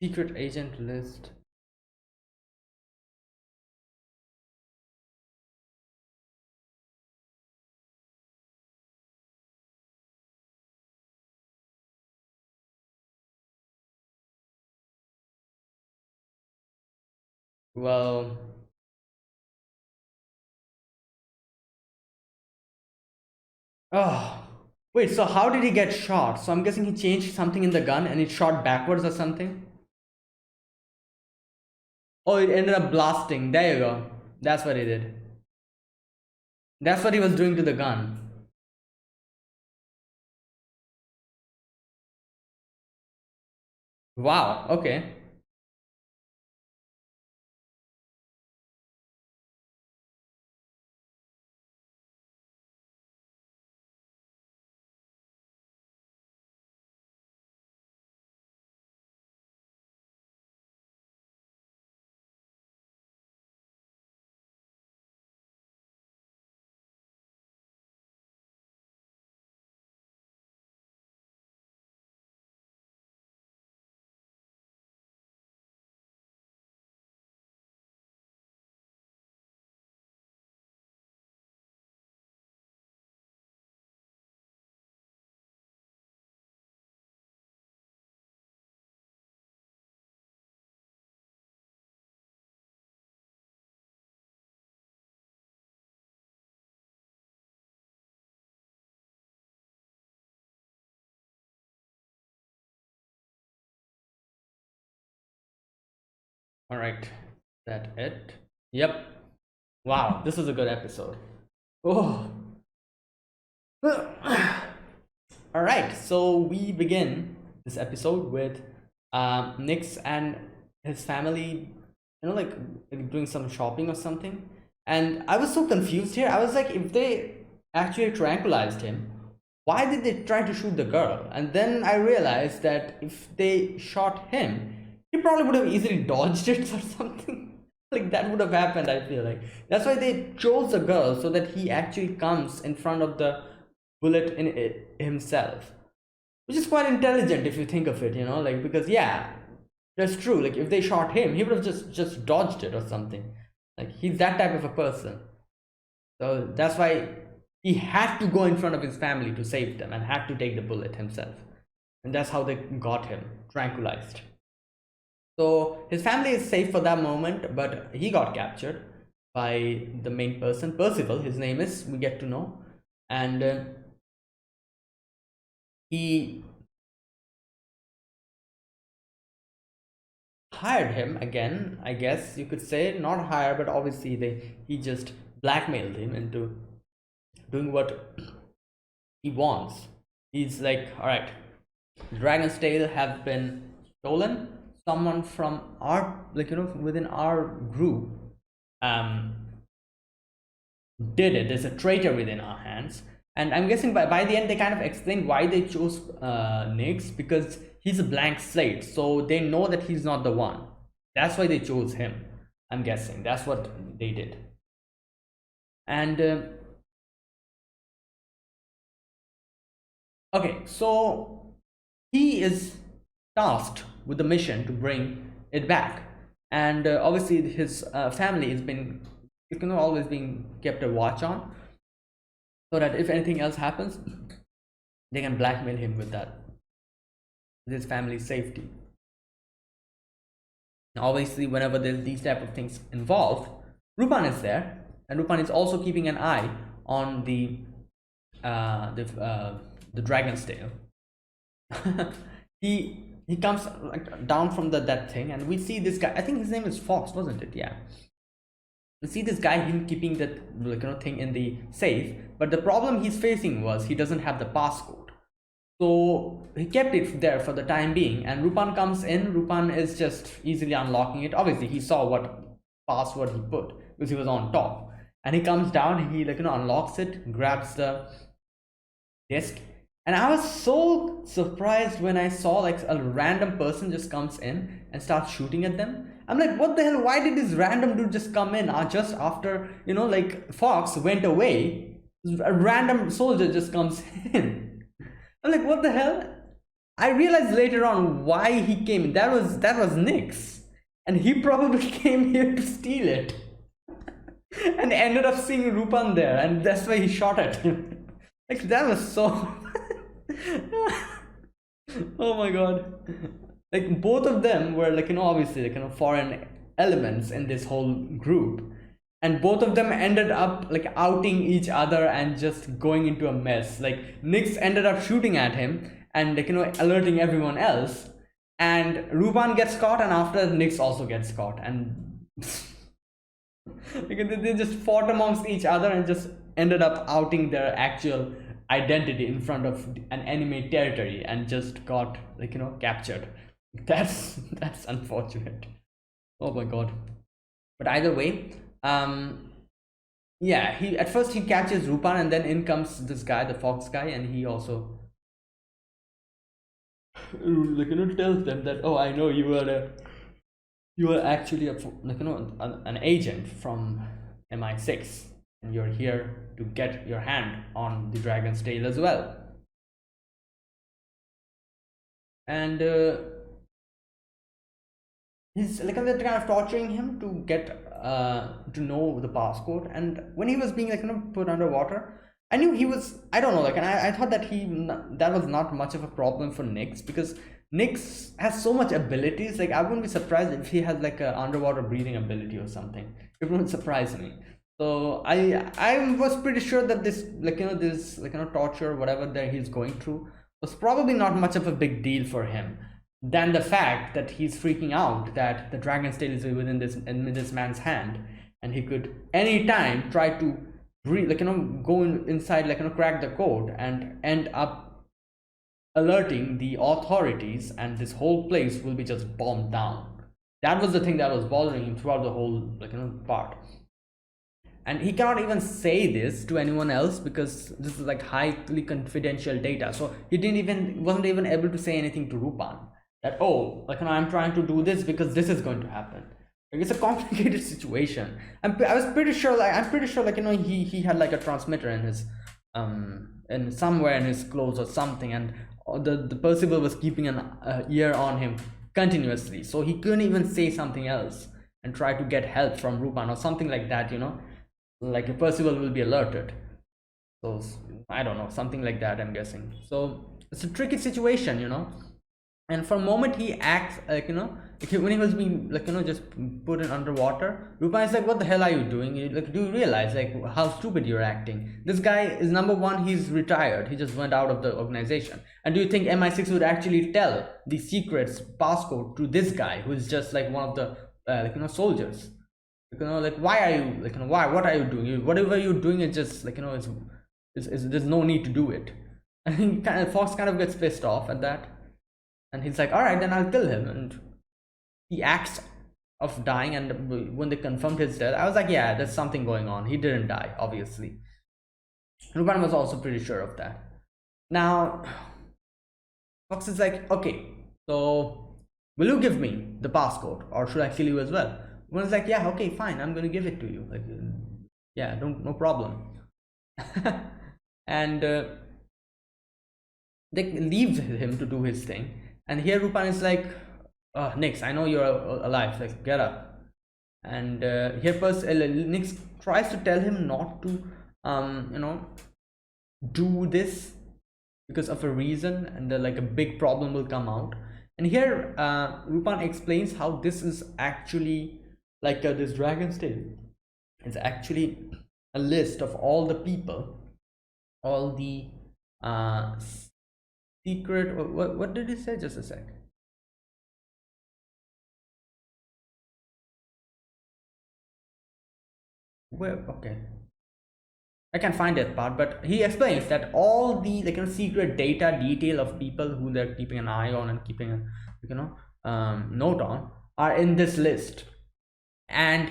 Secret agent list. Well, oh, wait, so how did he get shot? So I'm guessing he changed something in the gun and it shot backwards or something? Oh, it ended up blasting. There you go. That's what he did. That's what he was doing to the gun. Wow, okay. All right. That it? Yep. Wow, this is a good episode. Oh. All right, so we begin this episode with Nix and his family, like doing some shopping or something. And I was so confused here. I was like, if they actually tranquilized him, why did they try to shoot the girl? And then I realized that if they shot him, he probably would have easily dodged it or something. Like that would have happened, I feel like. That's why they chose the girl so that he actually comes in front of the bullet in it himself, which is quite intelligent if you think of it, like because yeah, that's true. Like if they shot him, he would have just dodged it or something. Like he's that type of a person. So that's why he had to go in front of his family to save them and had to take the bullet himself. And that's how they got him tranquilized. So his family is safe for that moment, but he got captured by the main person, Percival. His name is, we get to know, and he hired him again, I guess you could say. Not hire, but obviously he just blackmailed him into doing what he wants. He's like, all right, Dragon's Tail have been stolen. Someone from our, within our group um did it. There's a traitor within our hands. And I'm guessing by the end they kind of explained why they chose Nix, because he's a blank slate, so they know that he's not the one. That's why they chose him. I'm guessing that's what they did. And okay, so he is tasked with the mission to bring it back, and obviously his family has been, always being kept a watch on, so that if anything else happens, they can blackmail him with that, with his family's safety. Now, obviously, whenever there's these type of things involved, Lupin is there, and Lupin is also keeping an eye on the dragon's tail. He comes like down from that thing, and we see this guy. I think his name is Fox, wasn't it? Yeah. We see this guy, him keeping that thing in the safe, but the problem he's facing was he doesn't have the passcode. So he kept it there for the time being, and Lupin comes in. Lupin is just easily unlocking it. Obviously he saw what password he put because he was on top, and he comes down, he unlocks it, grabs the disc. And I was so surprised when I saw like a random person just comes in and starts shooting at them. I'm like, what the hell? Why did this random dude just come in just after, like Fox went away? A random soldier just comes in. I'm like, what the hell? I realized later on why he came. That was Nyx, and he probably came here to steal it, and ended up seeing Rupan there, and that's why he shot at him. Like that was so. Oh my god! Like both of them were like obviously like foreign elements in this whole group, and both of them ended up like outing each other and just going into a mess. Like Nyx ended up shooting at him and like alerting everyone else, and Rupan gets caught, and after Nyx also gets caught, and like they just fought amongst each other and just ended up outing their actual identity in front of an enemy territory and just got like captured. That's unfortunate. Oh my god. But either way, yeah, he at first he catches Rupan, and then in comes this guy, the fox guy, and he also like tells them that, oh, I know you are actually a like an agent from MI6, and you're here to get your hand on the dragon's tail as well. And he's like they're kind of torturing him to get to know the passcode. And when he was being like put underwater, I knew he was, I don't know, like, and I thought that that was not much of a problem for Nyx, because Nyx has so much abilities. Like I wouldn't be surprised if he had like a underwater breathing ability or something. It wouldn't surprise me. So I was pretty sure that this like this like torture, whatever that he's going through, was probably not much of a big deal for him than the fact that he's freaking out that the dragon's tail is within this man's hand, and he could anytime try to like go inside, like crack the code and end up alerting the authorities, and this whole place will be just bombed down. That was the thing that was bothering him throughout the whole like part. And he cannot even say this to anyone else because this is like highly confidential data. So he wasn't even able to say anything to Rupan that, oh, like I'm trying to do this because this is going to happen. Like it's a complicated situation. I'm pretty sure like he had like a transmitter in his in somewhere in his clothes or something, and the Percival was keeping an ear on him continuously, so he couldn't even say something else and try to get help from Rupan or something like that, like a Percival will be alerted. So I don't know, something like that, I'm guessing. So it's a tricky situation, and for a moment he acts like when he was being like just put in underwater, Lupin is like, what the hell are you doing? Like, do you realize like how stupid you're acting? This guy is, number one, he's retired, he just went out of the organization. And do you think MI6 would actually tell the secrets passcode to this guy who is just like one of the soldiers? Like, why are you like what are you doing? Whatever you're doing is just like it's there's no need to do it. And Fox kind of gets pissed off at that, and he's like, all right, then I'll kill him. And he acts of dying, and when they confirmed his death, I was like, yeah, there's something going on. He didn't die, obviously. Rupan was also pretty sure of that. Now Fox is like, okay, so will you give me the passcode, or should I kill you as well? Rupan's like, yeah, okay, fine, I'm gonna give it to you. Like, yeah, no problem. And they leave him to do his thing. And here Rupan is like, Nyx, I know you're alive, like get up. And here Nyx tries to tell him not to do this because of a reason, and like a big problem will come out. And here Rupan explains how this is actually like this dragon's tail. It's actually a list of all the people, all the secret, what did he say? Just a sec. Where? Okay, I can find that part, but he explains that all the like secret data detail of people who they're keeping an eye on and keeping a note on are in this list. And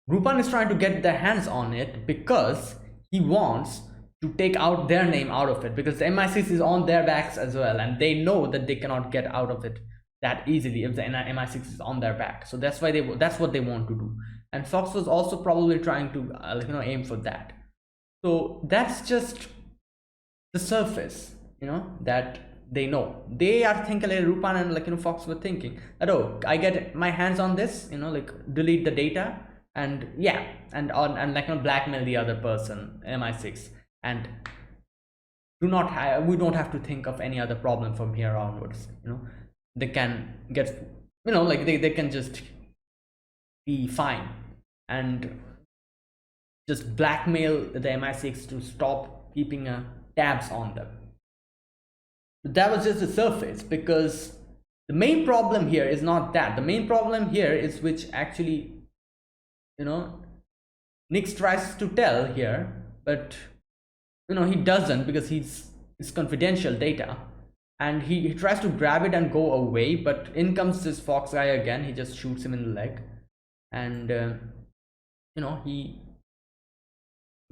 Rupan is trying to get their hands on it because he wants to take out their name out of it, because the MI6 is on their backs as well, and they know that they cannot get out of it that easily if the MI6 is on their back. So that's why that's what they want to do. And Fox was also probably trying to aim for that. So that's just the surface, that they know. They are thinking like Rupan and Fox were thinking that, oh, I get my hands on this, delete the data, and yeah, and blackmail the other person, MI6, and we don't have to think of any other problem from here onwards. They can get, they can just be fine and just blackmail the MI6 to stop keeping tabs on them. But that was just the surface, because the main problem here is not that. The main problem here is, which actually Nix tries to tell here, but he doesn't, because it's confidential data, and he tries to grab it and go away, but in comes this Fox guy again. He just shoots him in the leg, and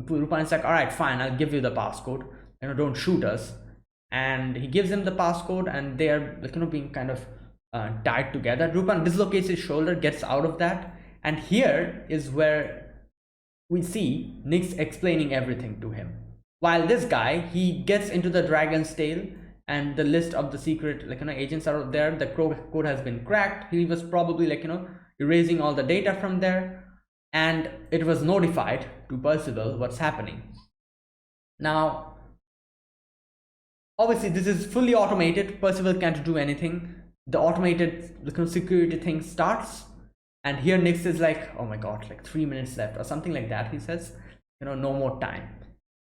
Lupin is like, all right, fine, I'll give you the passcode, don't shoot us. And he gives him the passcode, and they are being kind of tied together. Lupin dislocates his shoulder, gets out of that, and here is where we see Nix explaining everything to him. While this guy, he gets into the Dragon's Tail, and the list of the secret agents are out there. The code has been cracked. He was probably erasing all the data from there, and it was notified to Percival what's happening. Now obviously this is fully automated. Percival can't do anything. The automated security thing starts, and here Nix is like, oh my god, 3 minutes left or something like that. He says, no more time.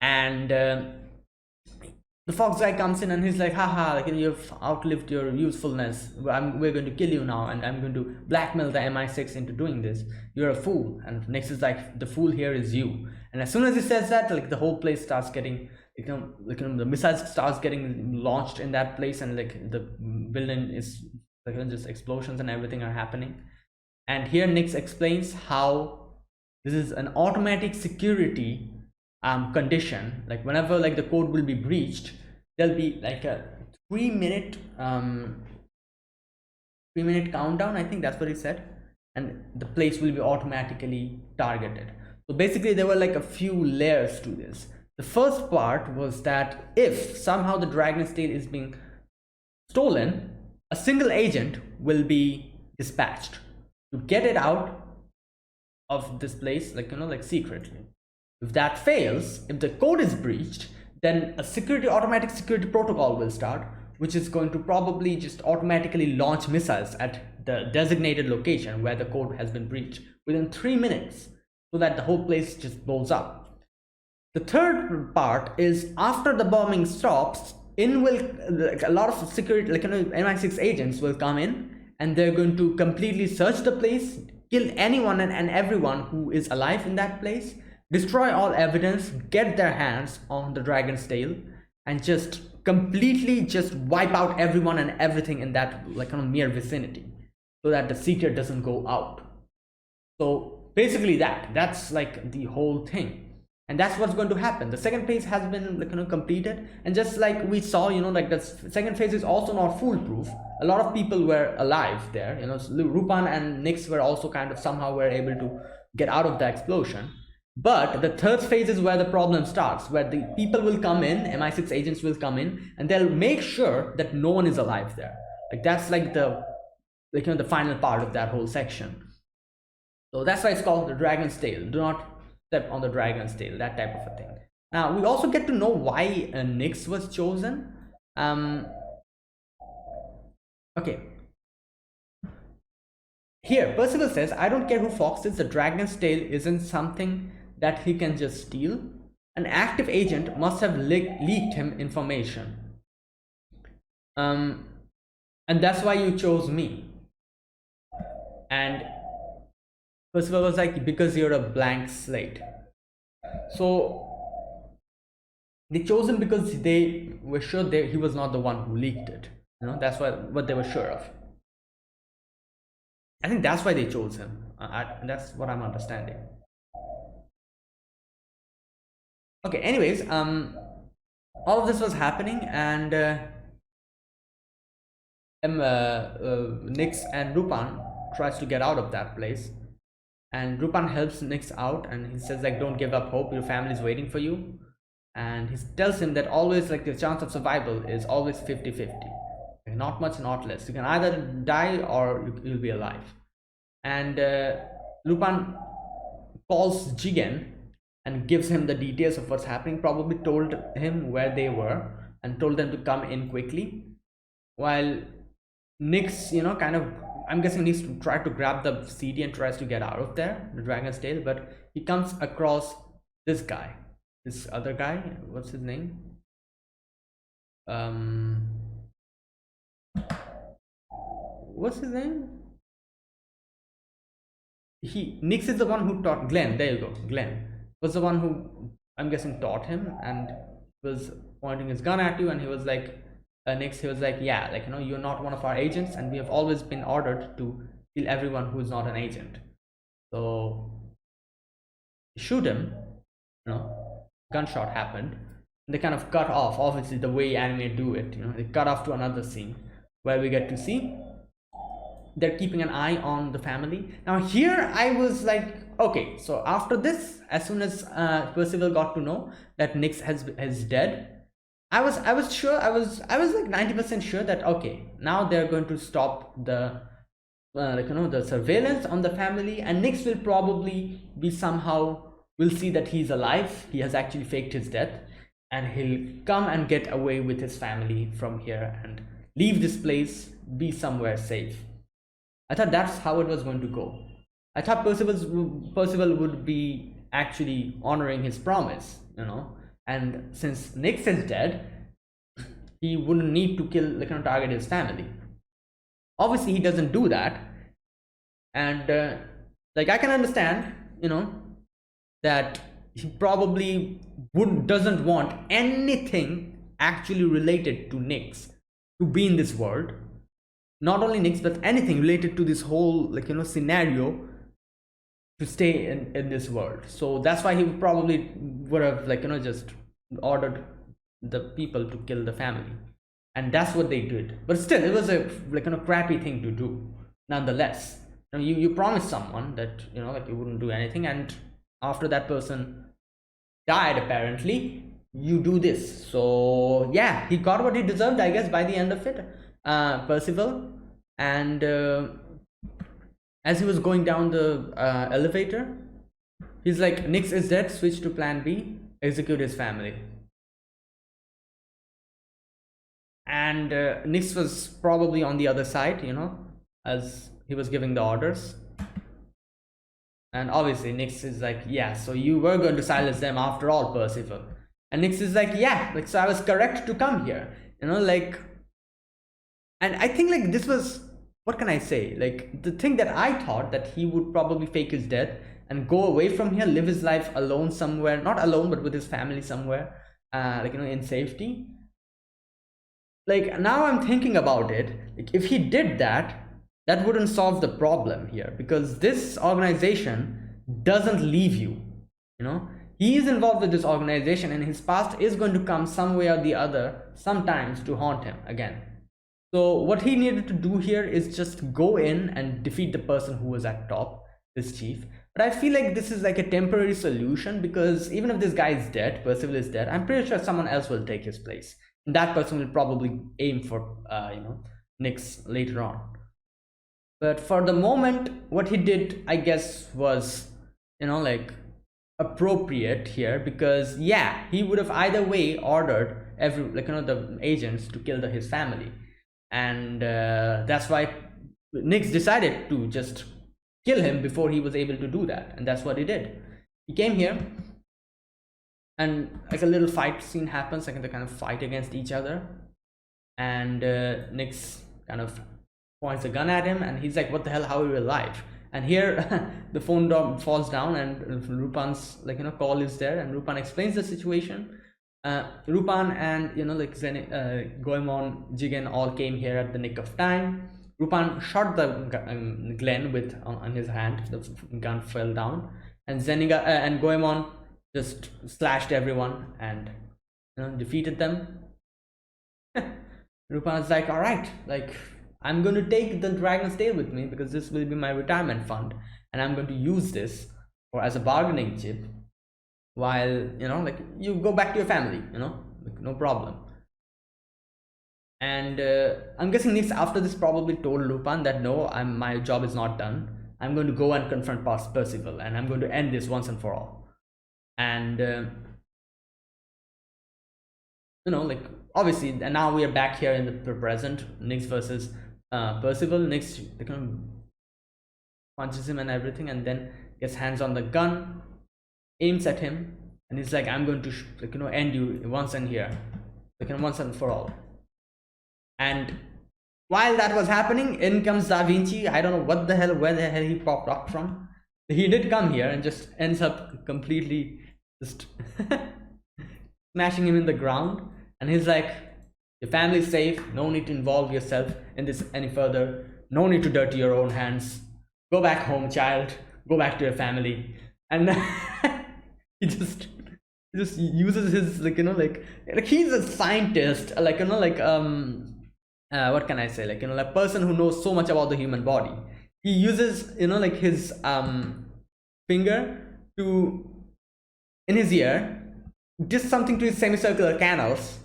And the Fox guy comes in and he's like, haha, you've outlived your usefulness. We're going to kill you now, and I'm going to blackmail the MI6 into doing this. You're a fool. And Nix is like, the fool here is you. And as soon as he says that, the whole place starts getting, the missiles starts getting launched in that place, and the building is just explosions and everything are happening. And here Nix explains how this is an automatic security condition. Whenever the code will be breached, there'll be a 3 minute countdown. I think that's what he said, and the place will be automatically targeted. So basically there were a few layers to this. The first part was that if somehow the Dragon's Tail is being stolen, a single agent will be dispatched to get it out of this place, secretly. If that fails, if the code is breached, then a automatic security protocol will start, which is going to probably just automatically launch missiles at the designated location where the code has been breached within 3 minutes, so that the whole place just blows up. The third part is, after the bombing stops, a lot of security, MI6 agents will come in, and they're going to completely search the place, kill anyone and everyone who is alive in that place, destroy all evidence, get their hands on the Dragon's Tail, and just completely just wipe out everyone and everything in that mere vicinity, so that the secret doesn't go out. So basically that's the whole thing, and that's what's going to happen. The second phase has been completed, and just like we saw, the second phase is also not foolproof. A lot of people were alive there. Lupin and Nix were also kind of somehow were able to get out of the explosion. But the third phase is where the problem starts, where the people will come in, MI6 agents will come in, and they'll make sure that no one is alive there. That's the final part of that whole section. So that's why it's called the Dragon's Tail. Do not step on the Dragon's Tail, that type of a thing. Now we also get to know why Nix was chosen. Okay. Here, Percival says, I don't care who Fox is, the Dragon's Tail isn't something that he can just steal. An active agent must have leaked him information. And that's why you chose me. And Percival was like, because you're a blank slate. So they chose him because they were sure he was not the one who leaked it. That's what they were sure of. I think that's why they chose him. That's what I'm understanding. Okay, anyways, all of this was happening, and Nix and Lupin tries to get out of that place, And Rupan helps Nix out, and he says like, don't give up hope, your family is waiting for you. And he tells him that always like the chance of survival is always 50-50, not much, not less. You can either die or you'll be alive. And Lupin calls Jigen and gives him the details of what's happening, probably told him where they were and told them to come in quickly, while Nix, kind of, I'm guessing, needs to try to grab the CD and tries to get out of there, the Dragon's Tail, but he comes across this guy, this other guy. What's his name? What's his name? Nix is the one who taught Glenn. There you go. Glenn was the one who, I'm guessing, taught him and was pointing his gun at you, and he was like, Nix, he was like, yeah, like, you're not one of our agents, and we have always been ordered to kill everyone who's not an agent. So shoot him. Gunshot happened. They kind of cut off, obviously the way anime do it. They cut off to another scene where we get to see they're keeping an eye on the family. Now here I was like, okay, so after this, as soon as Percival got to know that Nix is dead, I was sure, I was like 90% sure that, okay, now they're going to stop the the surveillance on the family, and Nix will probably be somehow, we'll see that he's alive, he has actually faked his death, and he'll come and get away with his family from here and leave this place, be somewhere safe. I thought that's how it was going to go. I thought Percival would be actually honoring his promise, and since Nix is dead, he wouldn't need to target his family. Obviously he doesn't do that, and like, I can understand, that he probably doesn't want anything actually related to Nix to be in this world. Not only Nix, but anything related to this whole scenario to stay in this world. So that's why he probably would have just ordered the people to kill the family, and that's what they did. But still, it was a crappy thing to do nonetheless. You promised someone that you wouldn't do anything, and after that person died, apparently you do this. So yeah, he got what he deserved, I guess, by the end of it, Percival. And as he was going down the elevator, he's like, Nix is dead, switch to plan B, execute his family. And Nix was probably on the other side, as he was giving the orders. And obviously Nix is like, yeah, so you were going to silence them after all, Percival. And Nix is like, yeah, so I was correct to come here, and I think this was, what can I say, the thing that I thought, that he would probably fake his death and go away from here, live his life alone somewhere, not alone, but with his family somewhere, in safety. Now I'm thinking about it, if he did that, that wouldn't solve the problem here, because this organization doesn't leave you. He is involved with this organization, and his past is going to come some way or the other sometimes to haunt him again. So what he needed to do here is just go in and defeat the person who was at top, this chief. But I feel like this is like a temporary solution, because even if this guy is dead, Percival is dead, I'm pretty sure someone else will take his place, and that person will probably aim for Nix later on. But for the moment, what he did, I guess, was appropriate here, because yeah, he would have either way ordered the agents to kill his family, and that's why Nix decided to just kill him before he was able to do that, and that's what he did. He came here, and a little fight scene happens, they kind of fight against each other, and Nix kind of points a gun at him, and he's like, what the hell, how are you alive? And here the phone door falls down, and Rupan's call is there, and Rupan explains the situation. Rupan and Goemon, Jigen all came here at the nick of time. Rupan shot the Glenn with on his hand, the gun fell down, and Zeniga and Goemon just slashed everyone and defeated them. Rupan's like, all right, I'm going to take the Dragon's Tail with me, because this will be my retirement fund. and I'm going to use this or as a bargaining chip, while like you go back to your family, like, no problem. And I'm guessing Nix after this probably told Lupin that no, my job is not done. I'm going to go and confront Percival, and I'm going to end this once and for all. And like obviously, and now we are back here in the present. Nix versus Percival. Nix punches him and everything, and then gets hands on the gun, aims at him, and he's like, I'm going to end you once and here, once and for all. And while that was happening, in comes Da Vinci. I don't know where the hell he popped up from. He did come here and just ends up completely just smashing him in the ground. And he's like, your family's safe. No need to involve yourself in this any further. No need to dirty your own hands. Go back home, child. Go back to your family. And he just uses his like he's a scientist, what can I say, like person who knows so much about the human body. He uses like his finger to in his ear, just something to his semicircular canals.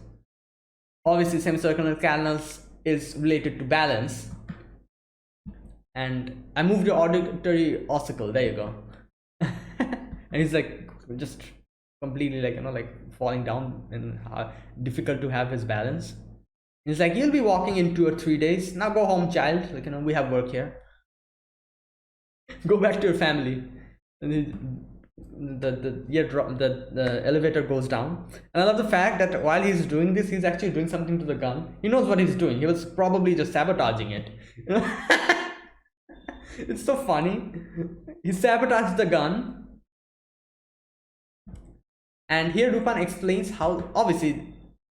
Obviously semicircular canals is related to balance, and I moved your auditory ossicle, there you go. And he's like just completely like falling down, and difficult to have his balance. He's like, you'll be walking in 2 or 3 days. Now go home, child. Like, we have work here. Go back to your family. And the elevator goes down. And I love the fact that while he's doing this, he's actually doing something to the gun. He knows what he's doing. He was probably just sabotaging it. It's so funny. He sabotaged the gun. And here Lupin explains how, obviously,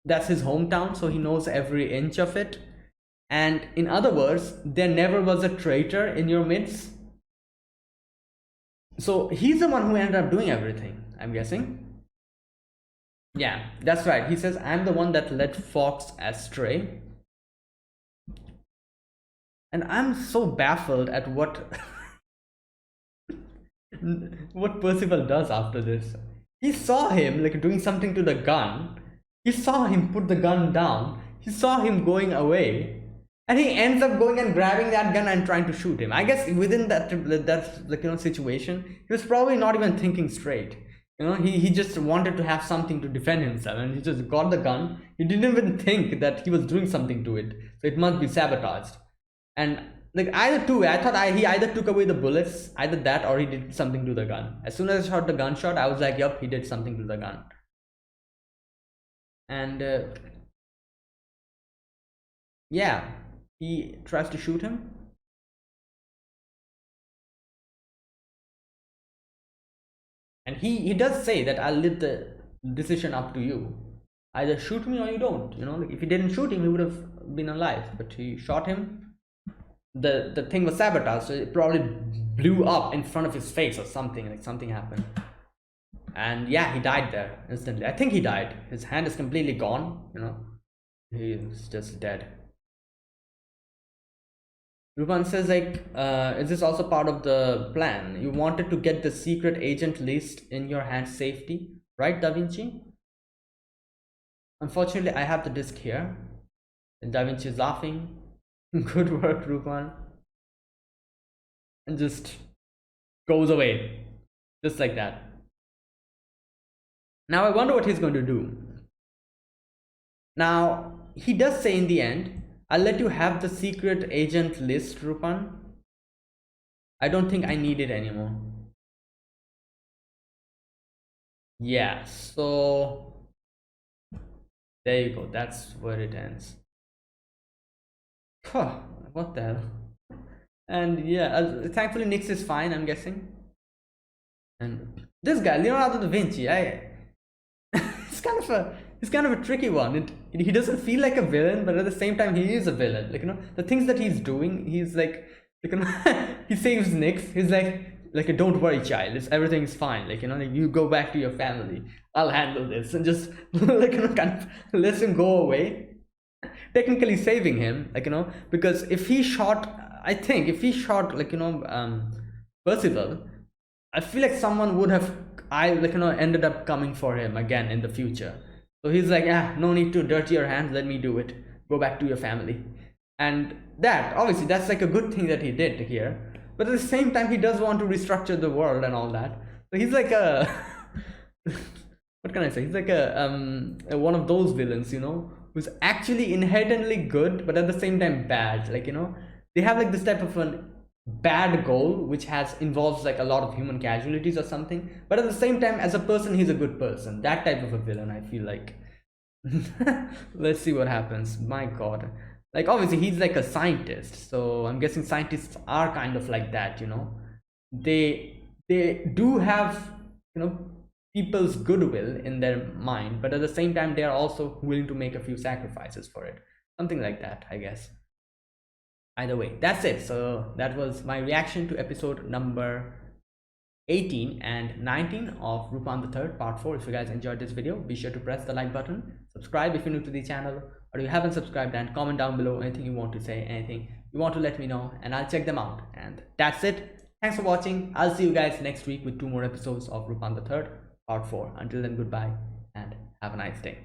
that's his hometown, so he knows every inch of it. And in other words, there never was a traitor in your midst. So he's the one who ended up doing everything, I'm guessing. Yeah, that's right. He says, I'm the one that led Fox astray. And I'm so baffled at what Percival does after this. He saw him like doing something to the gun. He saw him put the gun down. He saw him going away, and he ends up going and grabbing that gun and trying to shoot him. I guess within that situation, he was probably not even thinking straight. He just wanted to have something to defend himself, and he just got the gun. He didn't even think that he was doing something to it, so it must be sabotaged. And like either two, I thought he either took away the bullets, either that, or he did something to the gun. As soon as I shot the gunshot, I was like, yup, he did something to the gun. And yeah, he tries to shoot him, and he does say that I'll leave the decision up to you. Either shoot me or you don't. Like if he didn't shoot him, he would have been alive, but he shot him. The thing was sabotaged, so it probably blew up in front of his face or something. Like something happened. And yeah, he died there instantly. I think he died. His hand is completely gone, He's just dead. Lupin says like, is this also part of the plan? You wanted to get the secret agent list in your hand safety, right, Da Vinci? Unfortunately, I have the disc here. And Da Vinci is laughing. Good work, Lupin. And just goes away. Just like that. Now I wonder what he's going to do. Now, he does say in the end, I'll let you have the secret agent list, Lupin. I don't think I need it anymore. Yeah, so there you go. That's where it ends. Huh, what the hell? And yeah, thankfully Nix is fine, I'm guessing. And this guy, Leonardo da Vinci, it's kind of a tricky one. He doesn't feel like a villain, but at the same time he is a villain. Like the things that he's doing, he's like he saves Nix. He's like don't worry, child. Everything is fine. Like you go back to your family. I'll handle this, and just kind of lets him go away. Technically saving him, because if he shot, I think if he shot Percival, I feel like someone would have, ended up coming for him again in the future. So he's like, ah, no need to dirty your hands, let me do it. Go back to your family. And that, obviously, that's like a good thing that he did here. But at the same time, he does want to restructure the world and all that. So he's like a, what can I say? He's like a one of those villains, who's actually inherently good, but at the same time bad. Like, they have like this type of an bad goal which has involves like a lot of human casualties or something, but at the same time as a person he's a good person. That type of a villain, I feel like. Let's see what happens. My god, like obviously he's like a scientist, so I'm guessing scientists are kind of like that. They do have, people's goodwill in their mind, but at the same time they are also willing to make a few sacrifices for it, something like that, I guess. Either way, that's it. So that was my reaction to episode number 18 and 19 of Rupan the Third Part 4. If you guys enjoyed this video, be sure to press the like button, subscribe if you're new to the channel, or if you haven't subscribed, and comment down below anything you want to say, anything you want to let me know, and I'll check them out. And that's it. Thanks for watching. I'll see you guys next week with 2 more episodes of Rupan the Third Part 4. Until then, goodbye and have a nice day.